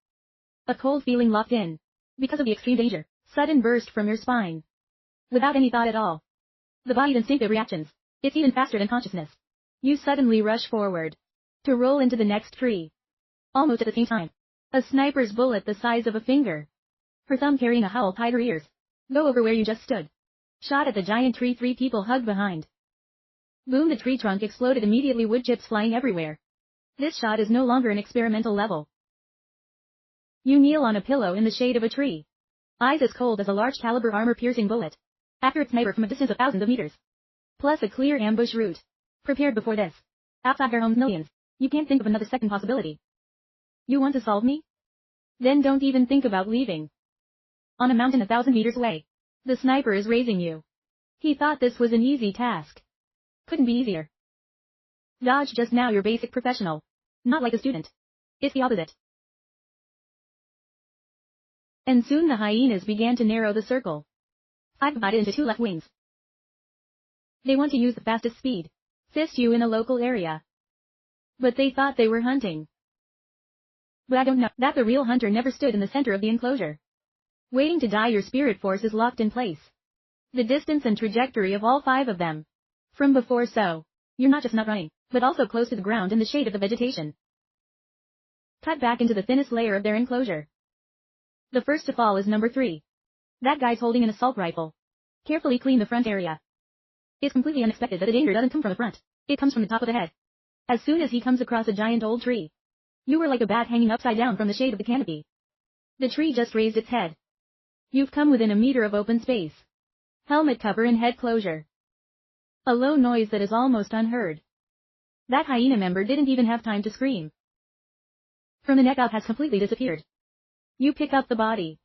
A cold feeling locked in. Because of the extreme danger. Sudden burst from your spine. Without any thought at all. The body's instinctive reactions. It's even faster than consciousness. You suddenly rush forward. To roll into the next tree. Almost at the same time. A sniper's bullet the size of a finger. Her thumb carrying a howl tied her ears. Go over where you just stood. Shot at the giant tree, 3 people hugged behind. Boom, the tree trunk exploded immediately, wood chips flying everywhere. This shot is no longer an experimental level. You kneel on a pillow in the shade of a tree. Eyes as cold as a large caliber armor-piercing bullet. Accurate sniper from a distance of thousands of meters. Plus a clear ambush route. Prepared before this. Outside their homes millions. You can't think of another second possibility. You want to solve me? Then don't even think about leaving. On a mountain 1,000 meters away. The sniper is raising you. He thought this was an easy task. Couldn't be easier. Dodge just now your basic professional. Not like a student. It's the opposite. And soon the hyenas began to narrow the circle. I've divided into two left wings. They want to use the fastest speed. Fist you in a local area. But they thought they were hunting. But I don't know that the real hunter never stood in the center of the enclosure. Waiting to die, your spirit force is locked in place. The distance and trajectory of all five of them. From before, so you're not just not running, but also close to the ground in the shade of the vegetation. Cut back into the thinnest layer of their enclosure. The first to fall is number 3. That guy's holding an assault rifle. Carefully clean the front area. It's completely unexpected that the danger doesn't come from the front. It comes from the top of the head. As soon as he comes across a giant old tree. You were like a bat hanging upside down from the shade of the canopy. The tree just raised its head. You've come within a meter of open space. Helmet cover and head closure. A low noise that is almost unheard. That hyena member didn't even have time to scream. From the neck up has completely disappeared. You pick up the body.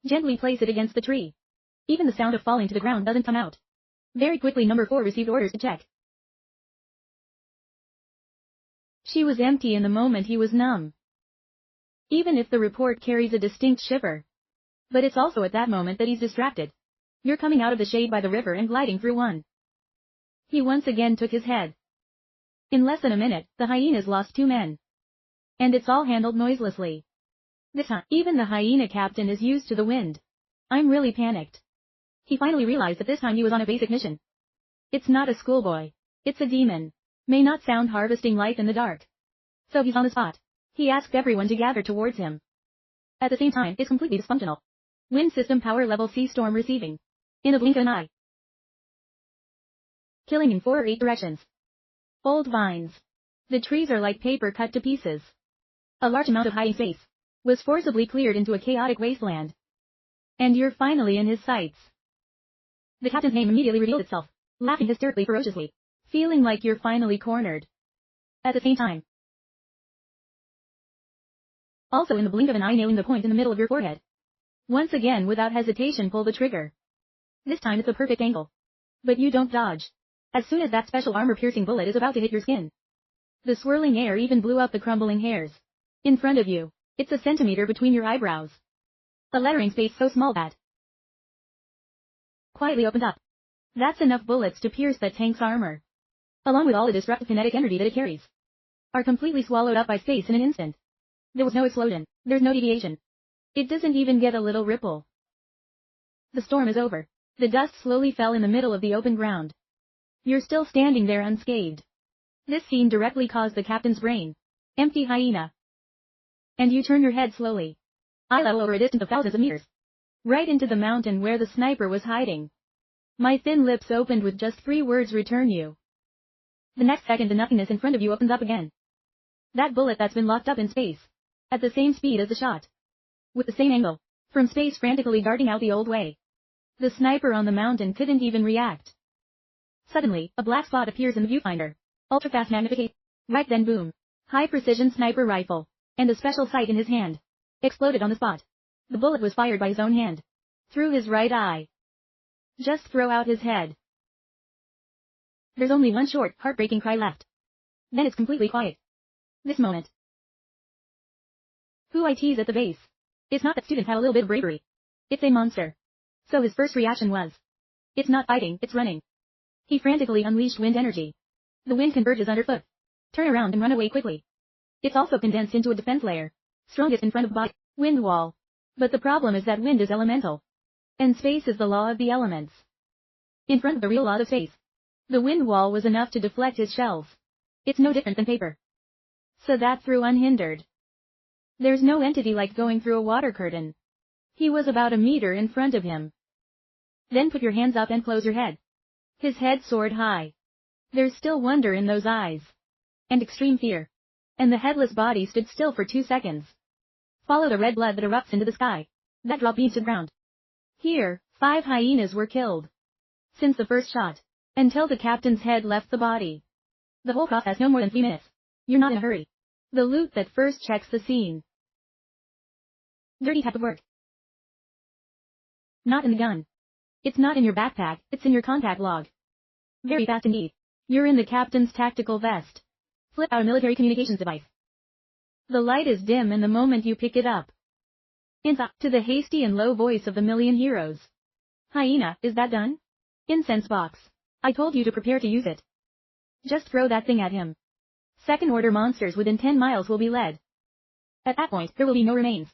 Gently place it against the tree. Even the sound of falling to the ground doesn't come out. Very quickly number 4 received orders to check. She was empty in the moment he was numb. Even if the report carries a distinct shiver. But it's also at that moment that he's distracted. You're coming out of the shade by the river and gliding through one. He once again took his head. In less than a minute, the hyenas lost 2 men. And it's all handled noiselessly. This time, even the hyena captain is used to the wind. I'm really panicked. He finally realized that this time he was on a basic mission. It's not a schoolboy. It's a demon. May not sound harvesting life in the dark. So he's on the spot. He asked everyone to gather towards him. At the same time, it's completely dysfunctional. Wind system power level C storm receiving. In a blink of an eye. Killing in 4 or 8 directions. Old vines. The trees are like paper cut to pieces. A large amount of hiding space was forcibly cleared into a chaotic wasteland. And you're finally in his sights. The captain's name immediately revealed itself, laughing hysterically ferociously, feeling like you're finally cornered. At the same time, also in the blink of an eye, nailing the point in the middle of your forehead. Once again, without hesitation, pull the trigger. This time it's a perfect angle. But you don't dodge. As soon as that special armor-piercing bullet is about to hit your skin, the swirling air even blew up the crumbling hairs. In front of you, it's a centimeter between your eyebrows. A lettering space so small that quietly opened up. That's enough bullets to pierce that tank's armor. Along with all the disruptive kinetic energy that it carries. Are completely swallowed up by space in an instant. There was no explosion. There's no deviation. It doesn't even get a little ripple. The storm is over. The dust slowly fell in the middle of the open ground. You're still standing there unscathed. This scene directly caused the captain's brain. Empty hyena. And you turn your head slowly. Eye level over a distance of thousands of meters. Right into the mountain where the sniper was hiding. My thin lips opened with just 3 words: return you. The next second the nothingness in front of you opens up again. That bullet that's been locked up in space. At the same speed as the shot. With the same angle. From space frantically darting out the old way. The sniper on the mountain couldn't even react. Suddenly, a black spot appears in the viewfinder. Ultra-fast magnification. Right then boom. High-precision sniper rifle. And a special sight in his hand. Exploded on the spot. The bullet was fired by his own hand. Through his right eye. Just throw out his head. There's only one short, heartbreaking cry left. Then it's completely quiet. This moment. Who I tease at the base. It's not that student had a little bit of bravery. It's a monster. So his first reaction was. It's not fighting, it's running. He frantically unleashed wind energy. The wind converges underfoot. Turn around and run away quickly. It's also condensed into a defense layer. Strongest in front of body. Wind wall. But the problem is that wind is elemental. And space is the law of the elements. In front of the real law of space. The wind wall was enough to deflect his shells. It's no different than paper. So that through unhindered. There's no entity like going through a water curtain. He was about a meter in front of him. Then put your hands up and close your head. His head soared high. There's still wonder in those eyes. And extreme fear. And the headless body stood still for 2 seconds. Followed a red blood that erupts into the sky. That drop beads to the ground. Here, 5 hyenas were killed. Since the first shot. Until the captain's head left the body. The whole process no more than 3 minutes. You're not in a hurry. The loot that first checks the scene. Dirty type of work. Not in the gun. It's not in your backpack, it's in your contact log. Very fast indeed. You're in the captain's tactical vest. Flip out a military communications device. The light is dim and the moment you pick it up. Insa, to the hasty and low voice of the million heroes. Hyena, is that done? Incense box. I told you to prepare to use it. Just throw that thing at him. Second order monsters within 10 miles will be led. At that point, there will be no remains.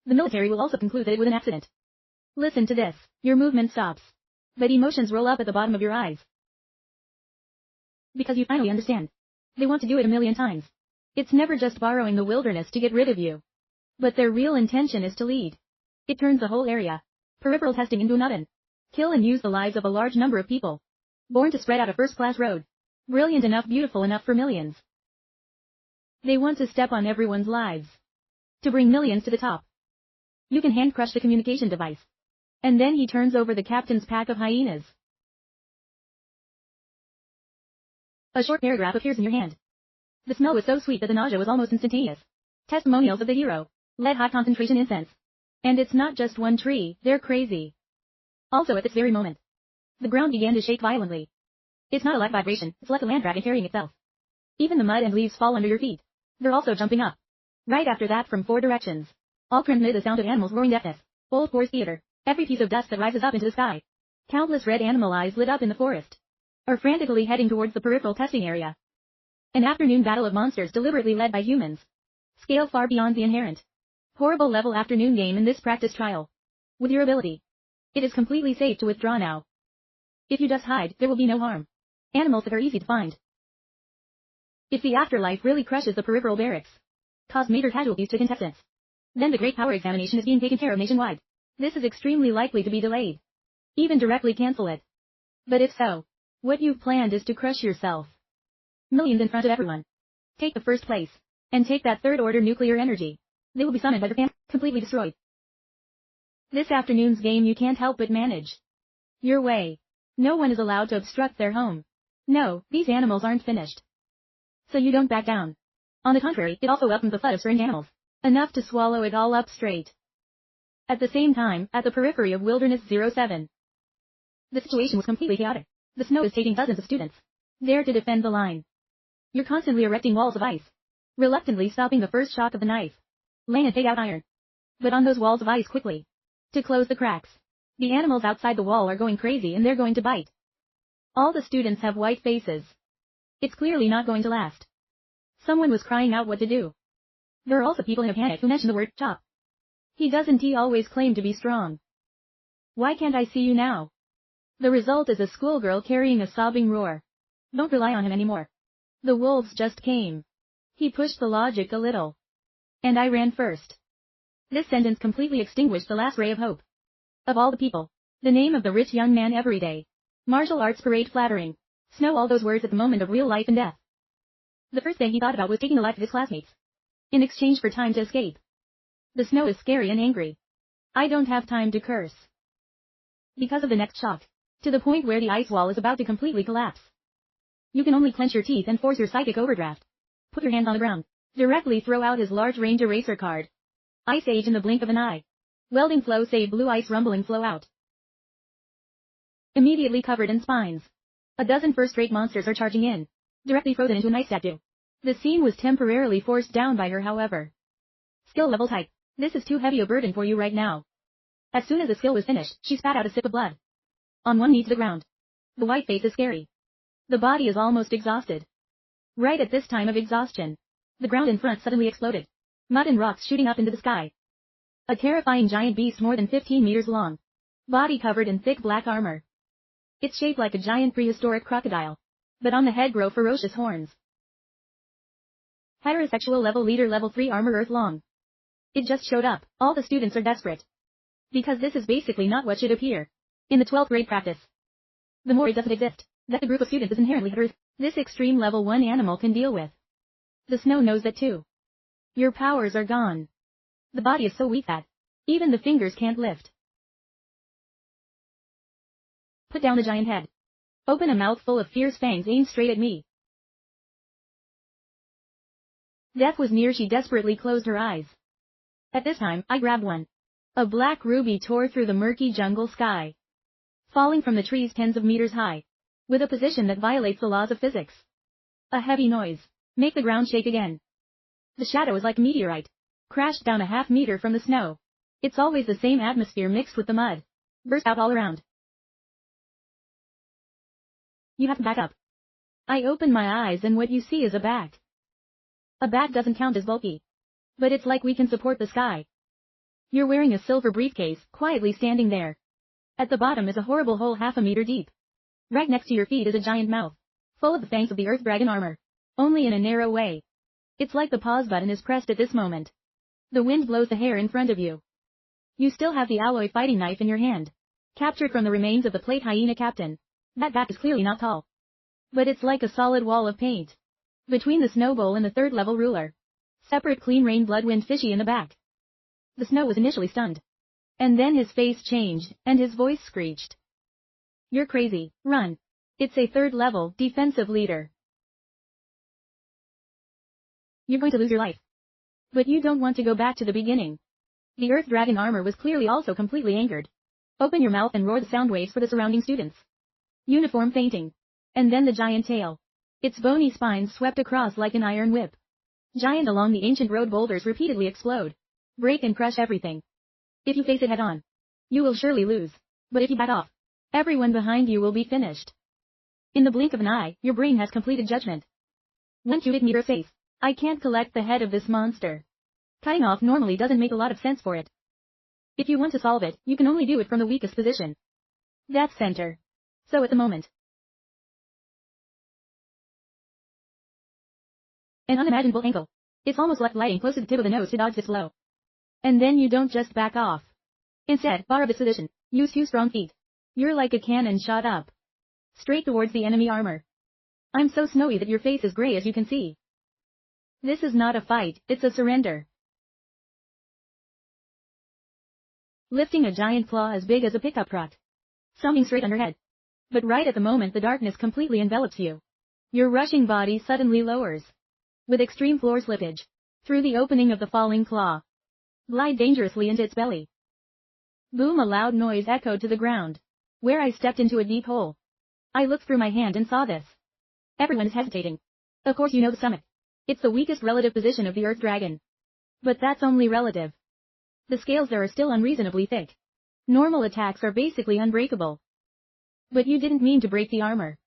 The military will also conclude that it was an accident. Listen to this. Your movement stops. But emotions roll up at the bottom of your eyes. Because you finally understand. They want to do it a million times. It's never just borrowing the wilderness to get rid of you. But their real intention is to lead. It turns the whole area. Peripheral testing into an oven. Kill and use the lives of a large number of people. Born to spread out a first-class road. Brilliant enough, beautiful enough for millions. They want to step on everyone's lives. To bring millions to the top. You can hand crush the communication device. And then he turns over the captain's pack of hyenas. A short paragraph appears in your hand. The smell was so sweet that the nausea was almost instantaneous. Testimonials of the hero. Lead high concentration incense. And it's not just one tree, they're crazy. Also at this very moment. The ground began to shake violently. It's not a light vibration, it's like a land dragon carrying itself. Even the mud and leaves fall under your feet. They're also jumping up. Right after that from 4 directions. All transmitted the sound of animals roaring deafness. Old Forest Theater. Every piece of dust that rises up into the sky. Countless red animal eyes lit up in the forest. Are frantically heading towards the peripheral testing area. An afternoon battle of monsters deliberately led by humans. Scale far beyond the inherent. Horrible level afternoon game in this practice trial. With your ability. It is completely safe to withdraw now. If you just hide, there will be no harm. Animals that are easy to find. If the afterlife really crushes the peripheral barracks. Cause major casualties to contestants. Then the great power examination is being taken care of nationwide. This is extremely likely to be delayed. Even directly cancel it. But if so, what you've planned is to crush yourself. Millions in front of everyone. Take the first place. And take that third order nuclear energy. They will be summoned by the famine, completely destroyed. This afternoon's game you can't help but manage. Your way. No one is allowed to obstruct their home. No, these animals aren't finished. So you don't back down. On the contrary, it also welcomes the flood of strange animals. Enough to swallow it all up straight. At the same time, at the periphery of Wilderness 07. The situation was completely chaotic. The snow is taking dozens of students. There to defend the line. You're constantly erecting walls of ice. Reluctantly stopping the first shock of the knife. Laying a take-out iron. But on those walls of ice quickly. To close the cracks. The animals outside the wall are going crazy and they're going to bite. All the students have white faces. It's clearly not going to last. Someone was crying out what to do. There are also people in a panic who mention the word chop. Doesn't he always claim to be strong? Why can't I see you now? The result is a schoolgirl carrying a sobbing roar. Don't rely on him anymore. The wolves just came. He pushed the logic a little. And I ran first. This sentence completely extinguished the last ray of hope. Of all the people. The name of the rich young man every day. Martial arts parade flattering. Snow all those words at the moment of real life and death. The first thing he thought about was taking the life of his classmates. In exchange for time to escape. The snow is scary and angry. I don't have time to curse. Because of the next shock. To the point where the ice wall is about to completely collapse. You can only clench your teeth and force your psychic overdraft. Put your hands on the ground. Directly throw out his large range eraser card. Ice Age in the blink of an eye. Welding flow save blue ice rumbling flow out. Immediately covered in spines. A dozen first-rate monsters are charging in. Directly frozen into an ice statue. The scene was temporarily forced down by her however. Skill level type. This is too heavy a burden for you right now. As soon as the skill was finished, she spat out a sip of blood. On one knee to the ground. The white face is scary. The body is almost exhausted. Right at this time of exhaustion. The ground in front suddenly exploded. Mud and rocks shooting up into the sky. A terrifying giant beast more than 15 meters long. Body covered in thick black armor. It's shaped like a giant prehistoric crocodile. But on the head grow ferocious horns. Heterosexual level leader level 3 armor earth long. It just showed up. All the students are desperate. Because this is basically not what should appear. In the 12th grade practice. The more it doesn't exist, that the group of students is inherently hetero. This extreme level 1 animal can deal with. The snow knows that too. Your powers are gone. The body is so weak that even the fingers can't lift. Put down the giant head. Open a mouth full of fierce fangs aimed straight at me. Death was near. She desperately closed her eyes. At this time, I grabbed one. A black ruby tore through the murky jungle sky. Falling from the trees tens of meters high. With a position that violates the laws of physics. A heavy noise. make the ground shake again. The shadow is like a meteorite, crashed down a half-meter from the snow. It's always the same atmosphere mixed with the mud. Burst out all around. You have to back up. I open my eyes and what you see is a bat. A bat doesn't count as bulky. But it's like we can support the sky. You're wearing a silver briefcase, quietly standing there. At the bottom is a horrible hole half a meter deep. Right next to your feet is a giant mouth, full of the fangs of the Earth Dragon armor. Only in a narrow way. It's like the pause button is pressed at this moment. The wind blows the hair in front of you. You still have the alloy fighting knife in your hand, captured from the remains of the plate hyena captain. That back is clearly not tall. But it's like a solid wall of paint. Between the snow bowl and the third level ruler. Separate clean rain blood went fishy in the back. The snow was initially stunned. And then his face changed, and his voice screeched. You're crazy, run. It's a third level, defensive leader. You're going to lose your life. But you don't want to go back to the beginning. The Earth Dragon armor was clearly also completely anchored. Open your mouth and roar the sound waves for the surrounding students. Uniform fainting. And then the giant tail. Its bony spine swept across like an iron whip. Giant along the ancient road boulders repeatedly explode. Break and crush everything. If you face it head on, you will surely lose. But if you back off, everyone behind you will be finished. In the blink of an eye, your brain has completed judgment. 1 cubic meter of space. I can't collect the head of this monster. Cutting off normally doesn't make a lot of sense for it. If you want to solve it, you can only do it from the weakest position. Death center. So at the moment. An unimaginable angle. It's almost like lighting close to the tip of the nose to dodge this blow. And then you don't just back off. Instead, borrow this position. Use 2 strong feet. You're like a cannon shot up. Straight towards the enemy armor. I'm so snowy that your face is gray as you can see. This is not a fight, it's a surrender. Lifting a giant claw as big as a pickup truck. Stomping straight on your head. But right at the moment the darkness completely envelops you. Your rushing body suddenly lowers. With extreme floor slippage. Through the opening of the falling claw. Glide dangerously into its belly. Boom, a loud noise echoed to the ground. Where I stepped into a deep hole. I looked through my hand and saw this. Everyone is hesitating. Of course you know the stomach. It's the weakest relative position of the Earth Dragon. But that's only relative. The scales there are still unreasonably thick. Normal attacks are basically unbreakable. But you didn't mean to break the armor.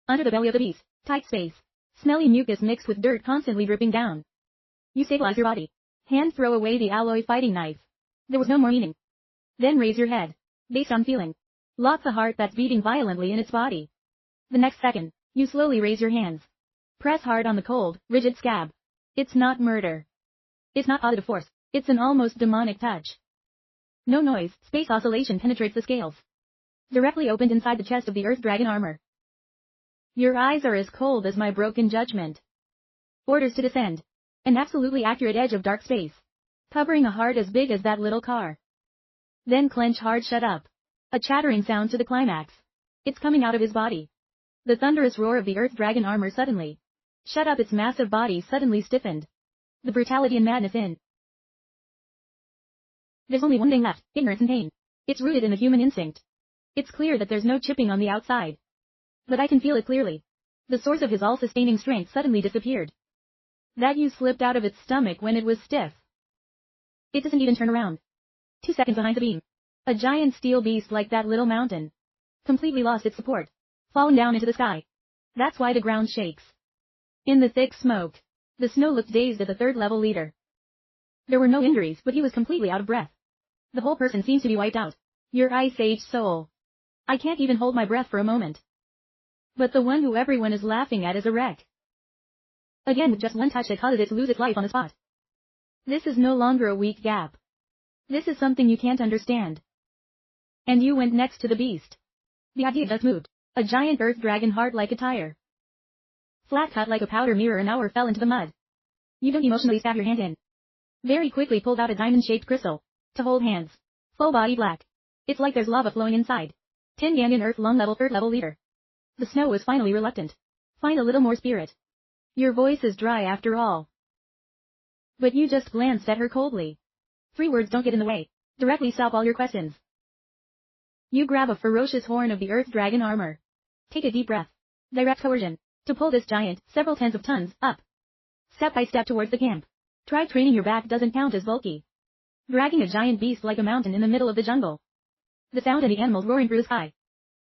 Under the belly of the beast, tight space. Smelly mucus mixed with dirt constantly dripping down. You stabilize your body. Hand throw away the alloy fighting knife. There was no more meaning. Then raise your head. Based on feeling. Lock the heart that's beating violently in its body. The next second, you slowly raise your hands. Press hard on the cold, rigid scab. It's not murder. It's not positive force. It's an almost demonic touch. No noise, space oscillation penetrates the scales. Directly opened inside the chest of the Earth Dragon armor. Your eyes are as cold as my broken judgment. Orders to descend. An absolutely accurate edge of dark space. Covering a heart as big as that little car. Then clench hard, shut up. A chattering sound to the climax. It's coming out of his body. The thunderous roar of the Earth Dragon armor suddenly. Shut up, its massive body suddenly stiffened. The brutality and madness in. There's only one thing left, ignorance and pain. It's rooted in the human instinct. It's clear that there's no chipping on the outside. But I can feel it clearly. The source of his all-sustaining strength suddenly disappeared. That you slipped out of its stomach when it was stiff. It doesn't even turn around. 2 seconds behind the beam. A giant steel beast like that little mountain. Completely lost its support. Fallen down into the sky. That's why the ground shakes. In the thick smoke. The snow looked dazed at the third level leader. There were no injuries, but he was completely out of breath. The whole person seems to be wiped out. Your Ice Age soul. I can't even hold my breath for a moment. But the one who everyone is laughing at is a wreck. Again with just one touch that causes it to lose its life on the spot. This is no longer a weak gap. This is something you can't understand. And you went next to the beast. The idea just moved. A giant Earth Dragon heart like a tire. Flat cut like a powder mirror an hour fell into the mud. You don't emotionally stab your hand in. Very quickly pulled out a diamond-shaped crystal. To hold hands. Full body black. It's like there's lava flowing inside. Tin Gangan Earth lung level third level leader. The snow was finally reluctant. Find a little more spirit. Your voice is dry after all. But you just glanced at her coldly. 3 words don't get in the way. Directly stop all your questions. You grab a ferocious horn of the Earth Dragon armor. Take a deep breath. Direct coercion. To pull this giant, several tens of tons, up. step by step towards the camp. Try training your back doesn't count as bulky. Dragging a giant beast like a mountain in the middle of the jungle. The sound and the animals roaring through the sky.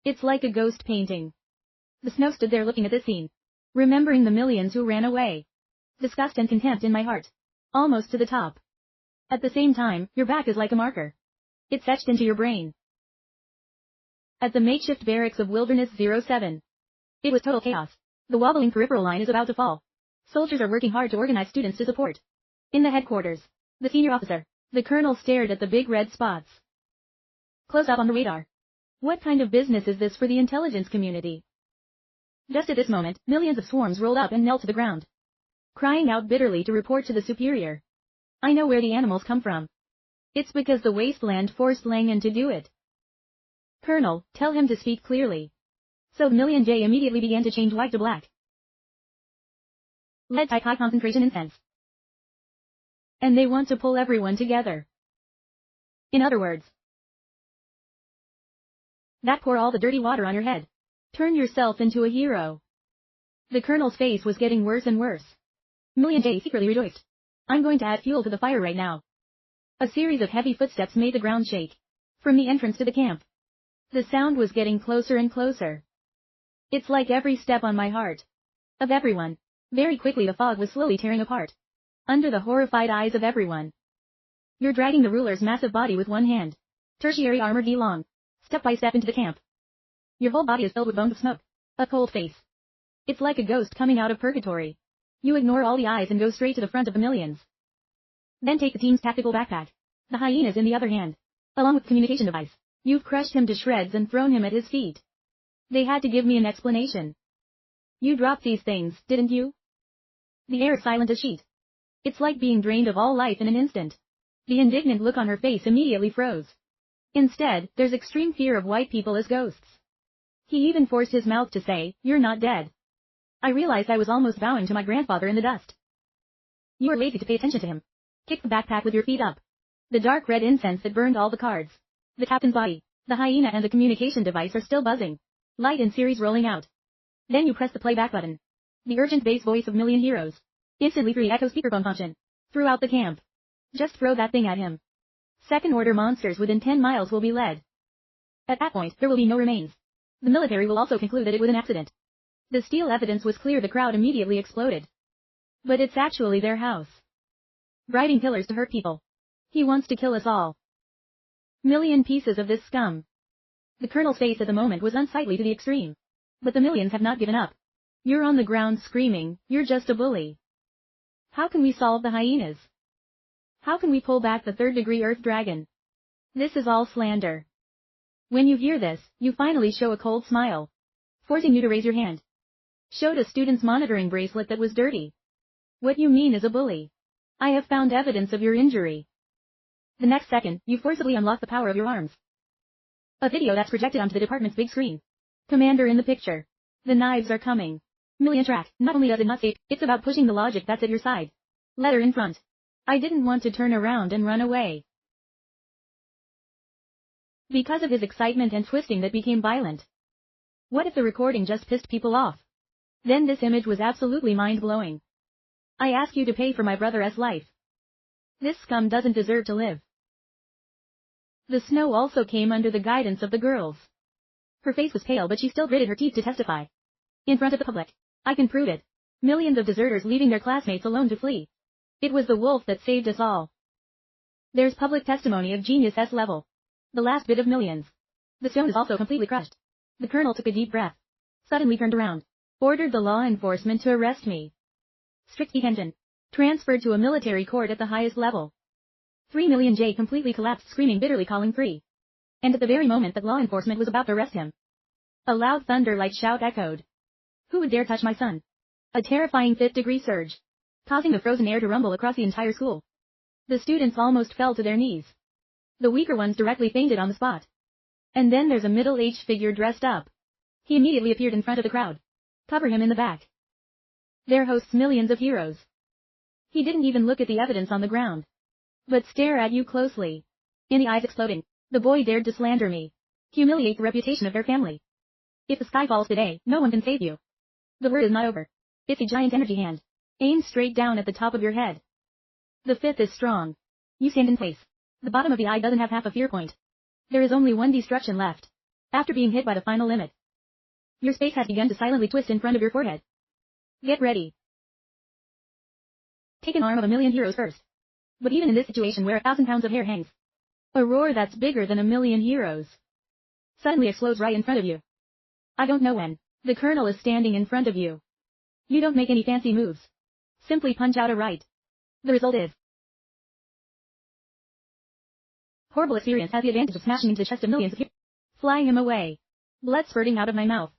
It's like a ghost painting. The snow stood there looking at this scene, remembering the millions who ran away. Disgust and contempt in my heart. Almost to the top. At the same time, your back is like a marker. It's etched into your brain. At the makeshift barracks of Wilderness 07. It was total chaos. The wobbling peripheral line is about to fall. Soldiers are working hard to organize students to support. In the headquarters, the senior officer, the colonel stared at the big red spots. Close up on the radar. What kind of business is this for the intelligence community? Just at this moment, millions of swarms rolled up and knelt to the ground, crying out bitterly to report to the superior. I know where the animals come from. It's because the wasteland forced Langan to do it. Colonel, tell him to speak clearly. So Million J immediately began to change white to black. Lead type high concentration incense. And they want to pull everyone together. In other words, that pour all the dirty water on your head. Turn yourself into a hero. The colonel's face was getting worse and worse. Million J secretly rejoiced. I'm going to add fuel to the fire right now. A series of heavy footsteps made the ground shake. From the entrance to the camp. The sound was getting closer and closer. It's like every step on my heart. Of everyone. Very quickly the fog was slowly tearing apart. Under the horrified eyes of everyone. You're dragging the ruler's massive body with one hand. Tertiary armored long. Step by step into the camp. Your whole body is filled with bones of smoke. A cold face. It's like a ghost coming out of purgatory. You ignore all the eyes and go straight to the front of the millions. Then take the team's tactical backpack. The hyenas in the other hand. Along with the communication device. You've crushed him to shreds and thrown him at his feet. They had to give me an explanation. You dropped these things, didn't you? The air is silent as sheet. It's like being drained of all life in an instant. The indignant look on her face immediately froze. Instead, there's extreme fear of white people as ghosts. He even forced his mouth to say, "You're not dead." I realized I was almost bowing to my grandfather in the dust. You are lazy to pay attention to him. Kick the backpack with your feet up. The dark red incense that burned all the cards. The captain's body, the hyena and the communication device are still buzzing. Light and series rolling out. Then you press the playback button. The urgent bass voice of Million Heroes. Instantly 3 echo speakerphone function. Throughout the camp. Just throw that thing at him. Second order monsters within 10 miles will be led. At that point, there will be no remains. The military will also conclude that it was an accident. The steel evidence was clear. The crowd immediately exploded. But it's actually their house. Bribing killers to hurt people. He wants to kill us all. Million pieces of this scum. The colonel's face at the moment was unsightly to the extreme. But the millions have not given up. You're on the ground screaming, "You're just a bully." How can we solve the hyenas? How can we pull back the third-degree Earth Dragon? This is all slander. When you hear this, you finally show a cold smile. Forcing you to raise your hand. Showed a student's monitoring bracelet that was dirty. What you mean is a bully. I have found evidence of your injury. The next second, you forcibly unlock the power of your arms. A video that's projected onto the department's big screen. Commander in the picture. The knives are coming. Million track, not only does it not escape, it's about pushing the logic that's at your side. Letter in front. I didn't want to turn around and run away. Because of his excitement and twisting that became violent. What if the recording just pissed people off? Then this image was absolutely mind-blowing. I ask you to pay for my brother's life. This scum doesn't deserve to live. The snow also came under the guidance of the girls. Her face was pale but she still gritted her teeth to testify. In front of the public. I can prove it. Millions of deserters leaving their classmates alone to flee. It was the wolf that saved us all. There's public testimony of genius S level. The last bit of millions. The stone is also completely crushed. The colonel took a deep breath. Suddenly turned around. Ordered the law enforcement to arrest me. Strict detention. Transferred to a military court at the highest level. 3 Million J completely collapsed screaming bitterly calling free. And at the very moment that law enforcement was about to arrest him. A loud thunder-like shout echoed. Who would dare touch my son? A terrifying 5th-degree surge. Causing the frozen air to rumble across the entire school. The students almost fell to their knees. The weaker ones directly fainted on the spot. And then there's a middle-aged figure dressed up. He immediately appeared in front of the crowd. Cover him in the back. There hosts millions of heroes. He didn't even look at the evidence on the ground. But stare at you closely. In the eyes exploding, the boy dared to slander me. Humiliate the reputation of their family. If the sky falls today, no one can save you. The word is not over. It's a giant energy hand. Aim straight down at the top of your head. The fifth is strong. You stand in place. The bottom of the eye doesn't have half a fear point. There is only one destruction left. After being hit by the final limit. Your space has begun to silently twist in front of your forehead. Get ready. Take an arm of a million heroes first. But even in this situation where 1,000 pounds of hair hangs, a roar that's bigger than a million heroes suddenly explodes right in front of you. I don't know when. The colonel is standing in front of you. You don't make any fancy moves. Simply punch out a right. The result is horrible experience has the advantage of smashing into the chest of millions of heroes. Flying him away. Blood spurting out of my mouth.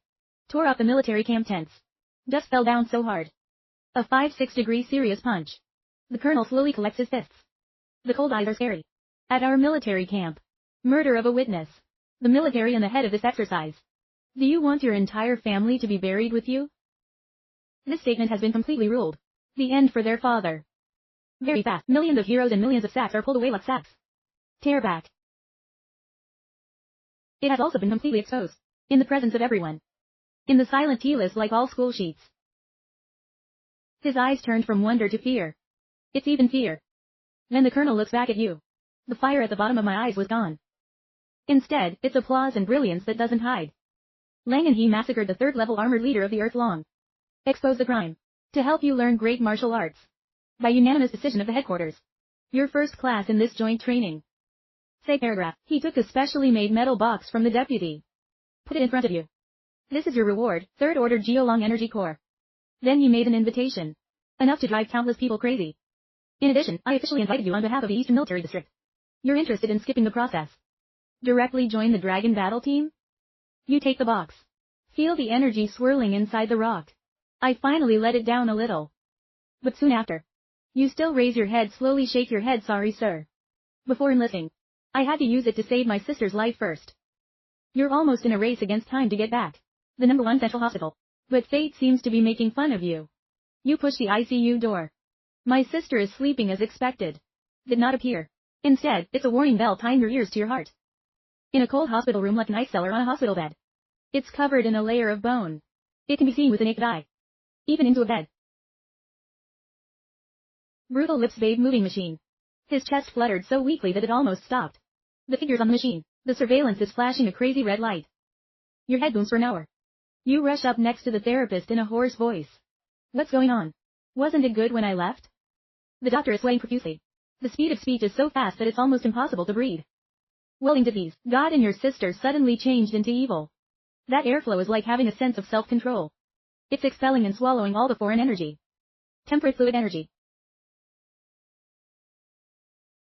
Tore up the military camp tents. Dust fell down so hard. A 5-6 degree serious punch. The colonel slowly collects his fists. The cold eyes are scary. At our military camp. Murder of a witness. The military and the head of this exercise. Do you want your entire family to be buried with you? This statement has been completely ruled. The end for their father. Very fast, millions of heroes and millions of sacks are pulled away like sacks. Tear back. It has also been completely exposed. In the presence of everyone. In the silent tea-list like all school sheets. His eyes turned from wonder to fear. It's even fear. When the colonel looks back at you. The fire at the bottom of my eyes was gone. Instead, it's applause and brilliance that doesn't hide. Lang and he massacred the third-level armored leader of the Earth Long. Expose the crime. To help you learn great martial arts. By unanimous decision of the headquarters. Your first class in this joint training. Say paragraph. He took a specially made metal box from the deputy. Put it in front of you. This is your reward, Third Order Geolong Energy Core. Then he made an invitation. Enough to drive countless people crazy. In addition, I officially invited you on behalf of the Eastern Military District. You're interested in skipping the process. Directly join the Dragon Battle Team? You take the box. Feel the energy swirling inside the rock. I finally let it down a little. But soon after. You still raise your head, slowly shake your head. Sorry, sir. Before enlisting. I had to use it to save my sister's life first. You're almost in a race against time to get back. The #1 central hospital. But fate seems to be making fun of you. You push the ICU door. My sister is sleeping as expected. Did not appear. Instead, it's a warning bell tying your ears to your heart. In a cold hospital room like an ice cellar on a hospital bed. It's covered in a layer of bone. It can be seen with the naked eye. Even into a bed. Brutal lips babe moving machine. His chest fluttered so weakly that it almost stopped. The figures on the machine. The surveillance is flashing a crazy red light. Your head booms for an hour. You rush up next to the therapist in a hoarse voice. What's going on? Wasn't it good when I left? The doctor is sweating profusely. The speed of speech is so fast that it's almost impossible to breathe. Welling disease. God and your sister suddenly changed into evil. That airflow is like having a sense of self-control. It's expelling and swallowing all the foreign energy. Temperate fluid energy.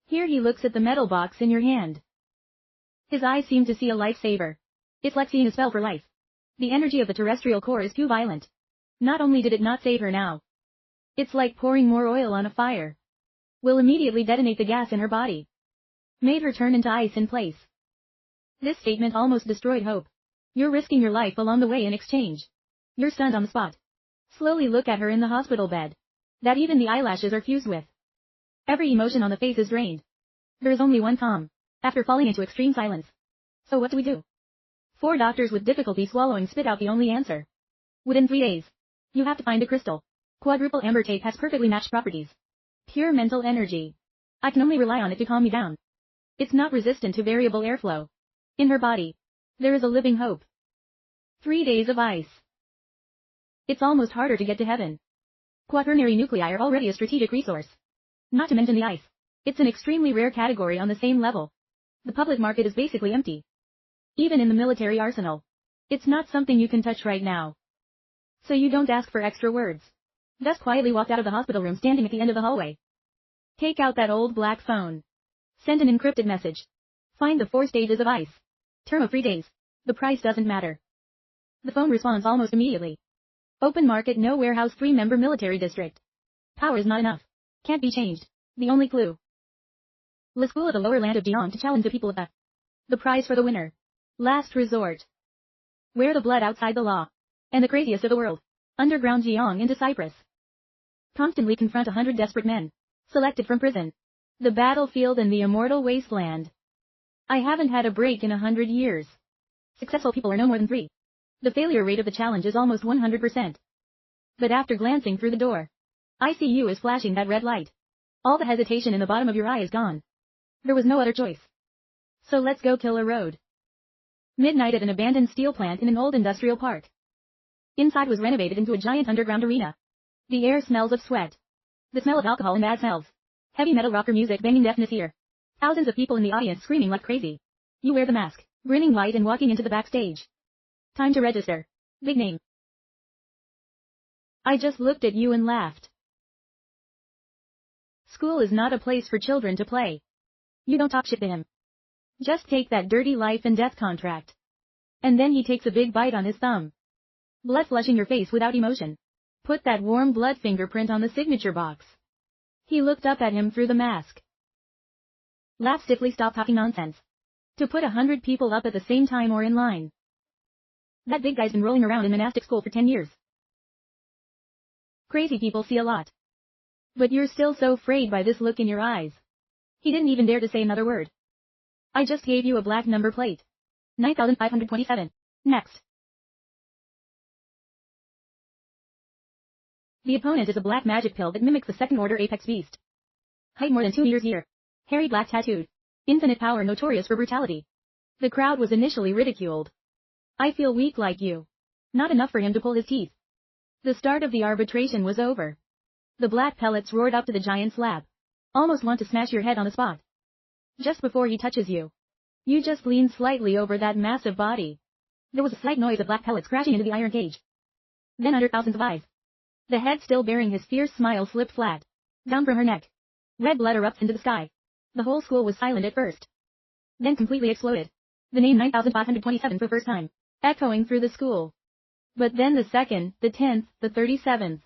Here he looks at the metal box in your hand. His eyes seem to see a lifesaver. It's like seeing a spell for life. The energy of the terrestrial core is too violent. Not only did it not save her now. It's like pouring more oil on a fire. Will immediately detonate the gas in her body. Made her turn into ice in place. This statement almost destroyed hope. You're risking your life along the way in exchange. You're stunned on the spot. Slowly look at her in the hospital bed. That even the eyelashes are fused with. Every emotion on the face is drained. There is only one calm. After falling into extreme silence. So what do we do? 4 doctors with difficulty swallowing spit out the only answer. Within 3 days. You have to find a crystal. Quadruple amber tape has perfectly matched properties. Pure mental energy. I can only rely on it to calm me down. It's not resistant to variable airflow. In her body. There is a living hope. 3 days of ice. It's almost harder to get to heaven. Quaternary nuclei are already a strategic resource. Not to mention the ice. It's an extremely rare category on the same level. The public market is basically empty. Even in the military arsenal. It's not something you can touch right now. So you don't ask for extra words. Just quietly walked out of the hospital room standing at the end of the hallway. Take out that old black phone. Send an encrypted message. Find the 4 stages of ice. Term of 3 days. The price doesn't matter. The phone responds almost immediately. Open market, no warehouse, 3-member military district. Power is not enough. Can't be changed. The only clue. La school of the lower land of Jiang to challenge the people of the prize for the winner. Last resort. Wear the blood outside the law. And the craziest of the world. Underground Jiang into Cyprus. Constantly confront 100 desperate men. Selected from prison. The battlefield and the immortal wasteland. I haven't had a break in 100 years. Successful people are no more than 3. The failure rate of the challenge is almost 100%. But after glancing through the door, I see you is flashing that red light. All the hesitation in the bottom of your eye is gone. There was no other choice. So let's go kill a road. Midnight at an abandoned steel plant in an old industrial park. Inside was renovated into a giant underground arena. The air smells of sweat. The smell of alcohol and bad smells. Heavy metal rocker music banging deafness here. Thousands of people in the audience screaming like crazy. You wear the mask, grinning white and walking into the backstage. Time to register. Big name. I just looked at you and laughed. School is not a place for children to play. You don't talk shit to him. Just take that dirty life and death contract. And then he takes a big bite on his thumb. Blood flushing your face without emotion. Put that warm blood fingerprint on the signature box. He looked up at him through the mask. Laugh stiffly, stop talking nonsense. To put 100 people up at the same time or in line. That big guy's been rolling around in monastic school for 10 years. Crazy people see a lot. But you're still so frayed by this look in your eyes. He didn't even dare to say another word. I just gave you a black number plate. 9527. Next. The opponent is a black magic pill that mimics the second order apex beast. Height more than 2 meters here. Hairy black tattooed. Infinite power notorious for brutality. The crowd was initially ridiculed. I feel weak like you. Not enough for him to pull his teeth. The start of the arbitration was over. The black pellets roared up to the giant slab. Almost want to smash your head on the spot. Just before he touches you. You just lean slightly over that massive body. There was a slight noise of black pellets crashing into the iron cage. Then under thousands of eyes. The head still bearing his fierce smile slipped flat. Down from her neck. Red blood erupts into the sky. The whole school was silent at first. Then completely exploded. The name 9527 for the first time. Echoing through the school. But then the second, the 10th, the 37th.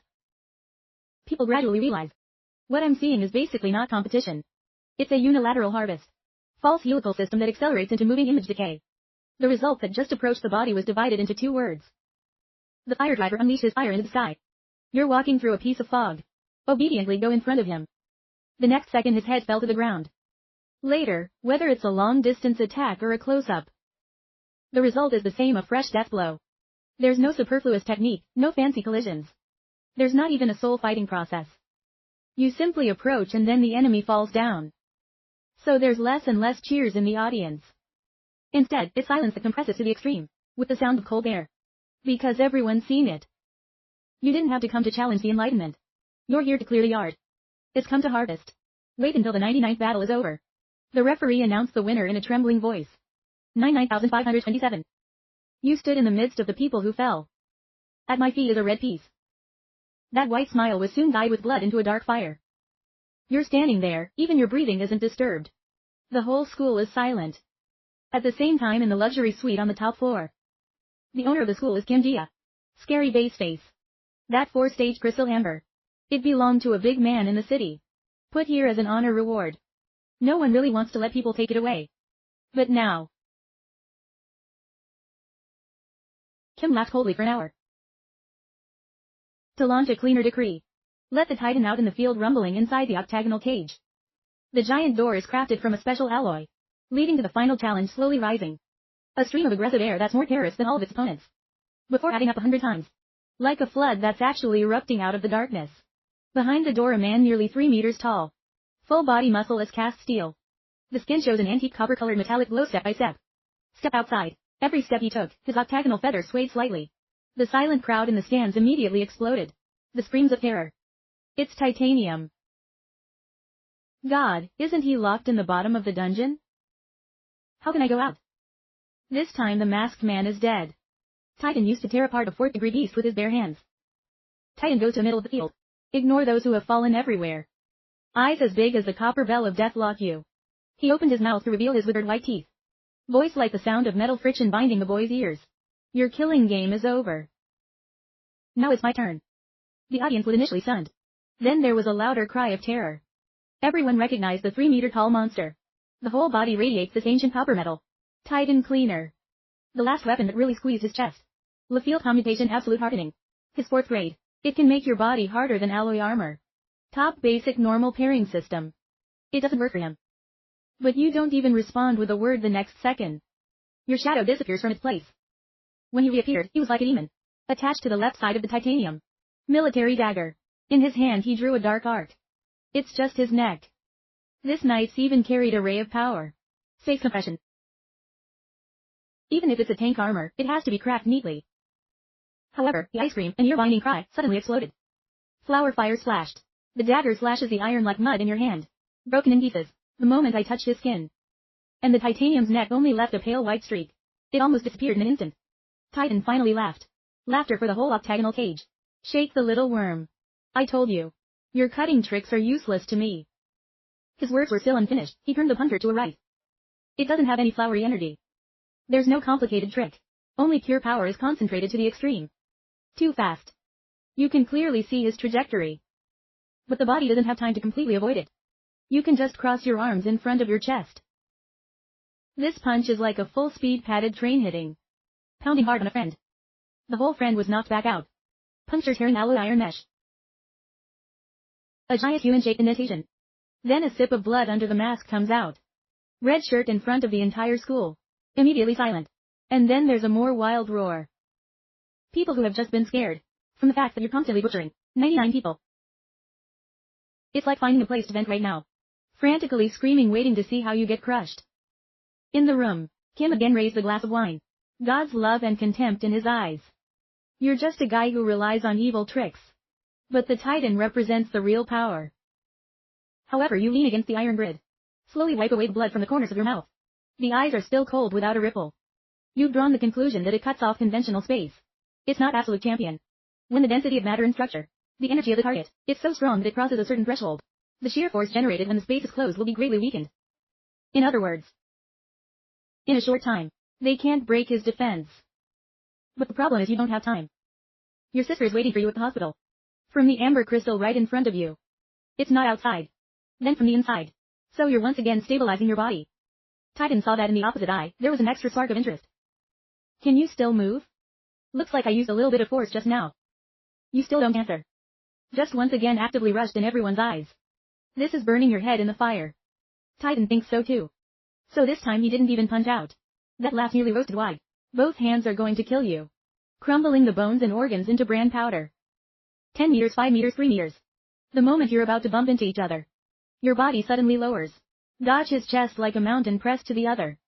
People gradually realize. What I'm seeing is basically not competition. It's a unilateral harvest. False helical system that accelerates into moving image decay. The result that just approached the body was divided into 2 words. The fire driver unleashed his fire into the sky. You're walking through a piece of fog. Obediently go in front of him. The next second his head fell to the ground. Later, whether it's a long-distance attack or a close-up, the result is the same, a fresh death blow. There's no superfluous technique, no fancy collisions. There's not even a soul fighting process. You simply approach and then the enemy falls down. So there's less and less cheers in the audience. Instead, it's silence that compresses to the extreme, with the sound of cold air. Because everyone's seen it. You didn't have to come to challenge the enlightenment. You're here to clear the yard. It's come to harvest. Wait until the 99th battle is over. The referee announced the winner in a trembling voice. 9527. You stood in the midst of the people who fell. At my feet is a red piece. That white smile was soon dyed with blood into a dark fire. You're standing there, even your breathing isn't disturbed. The whole school is silent. At the same time in the luxury suite on the top floor. The owner of the school is Kim Jia. Scary base face. That 4-stage crystal amber. It belonged to a big man in the city. Put here as an honor reward. No one really wants to let people take it away. But now. Kim laughed coldly for an hour. To launch a cleaner decree. Let the Titan out in the field rumbling inside the octagonal cage. The giant door is crafted from a special alloy. Leading to the final challenge slowly rising. A stream of aggressive air that's more terrorist than all of its opponents. Before adding up 100 times. Like a flood that's actually erupting out of the darkness. Behind the door a man nearly 3 meters tall. Full body muscle as cast steel. The skin shows an antique copper-colored metallic glow step by step. Step outside. Every step he took, his octagonal feathers swayed slightly. The silent crowd in the stands immediately exploded. The screams of terror. It's titanium. God, isn't he locked in the bottom of the dungeon? How can I go out? This time the masked man is dead. Titan used to tear apart a 4th-degree beast with his bare hands. Titan goes to the middle of the field. Ignore those who have fallen everywhere. Eyes as big as the copper bell of death lock you. He opened his mouth to reveal his withered white teeth. Voice like the sound of metal friction binding the boy's ears. Your killing game is over. Now it's my turn. The audience was initially stunned. Then there was a louder cry of terror. Everyone recognized the 3-meter-tall monster. The whole body radiates this ancient copper metal. Titan Cleaner. The last weapon that really squeezed his chest. Le field commutation absolute hardening. His 4th grade. It can make your body harder than alloy armor. Top basic normal pairing system. It doesn't work for him. But you don't even respond with a word the next second. Your shadow disappears from its place. When he reappeared, he was like a demon. Attached to the left side of the titanium. Military dagger. In his hand he drew a dark arc. It's just his neck. This knight's even carried a ray of power. Space compression. Even if it's a tank armor, it has to be cracked neatly. However, the ice cream, an ear-binding cry, suddenly exploded. Flower fire splashed. The dagger slashes the iron like mud in your hand. Broken in pieces, the moment I touched his skin. And the titanium's neck only left a pale white streak. It almost disappeared in an instant. Titan finally laughed. Laughter for the whole octagonal cage. Shake the little worm. I told you. Your cutting tricks are useless to me. His words were still unfinished, he turned the punter to a right. It doesn't have any flowery energy. There's no complicated trick. Only pure power is concentrated to the extreme. Too fast. You can clearly see his trajectory. But the body doesn't have time to completely avoid it. You can just cross your arms in front of your chest. This punch is like a full-speed padded train hitting. Pounding hard on a friend. The whole friend was knocked back out. Puncture tearing alloy iron mesh. A giant human-shaped indentation. Then a sip of blood under the mask comes out. Red shirt in front of the entire school. Immediately silent. And then there's a more wild roar. People who have just been scared. From the fact that you're constantly butchering 99 people. It's like finding a place to vent right now. Frantically screaming, waiting to see how you get crushed. In the room, Kim again raised the glass of wine. God's love and contempt in his eyes. You're just a guy who relies on evil tricks. But the Titan represents the real power. However, you lean against the iron grid. Slowly wipe away the blood from the corners of your mouth. The eyes are still cold without a ripple. You've drawn the conclusion that it cuts off conventional space. It's not absolute champion. When the density of matter and structure, the energy of the target, is so strong that it crosses a certain threshold, the shear force generated when the space is closed will be greatly weakened. In other words, in a short time, they can't break his defense. But the problem is you don't have time. Your sister is waiting for you at the hospital. From the amber crystal right in front of you. It's not outside. Then from the inside. So you're once again stabilizing your body. Titan saw that in the opposite eye, there was an extra spark of interest. Can you still move? Looks like I used a little bit of force just now. You still don't answer. Just once again actively rushed in everyone's eyes. This is burning your head in the fire. Titan thinks so too. So this time he didn't even punch out. That laugh nearly roasted wide. Both hands are going to kill you. Crumbling the bones and organs into bran powder. 10 meters, 5 meters, 3 meters. The moment you're about to bump into each other, your body suddenly lowers. Dodge his chest like a mountain pressed to the other.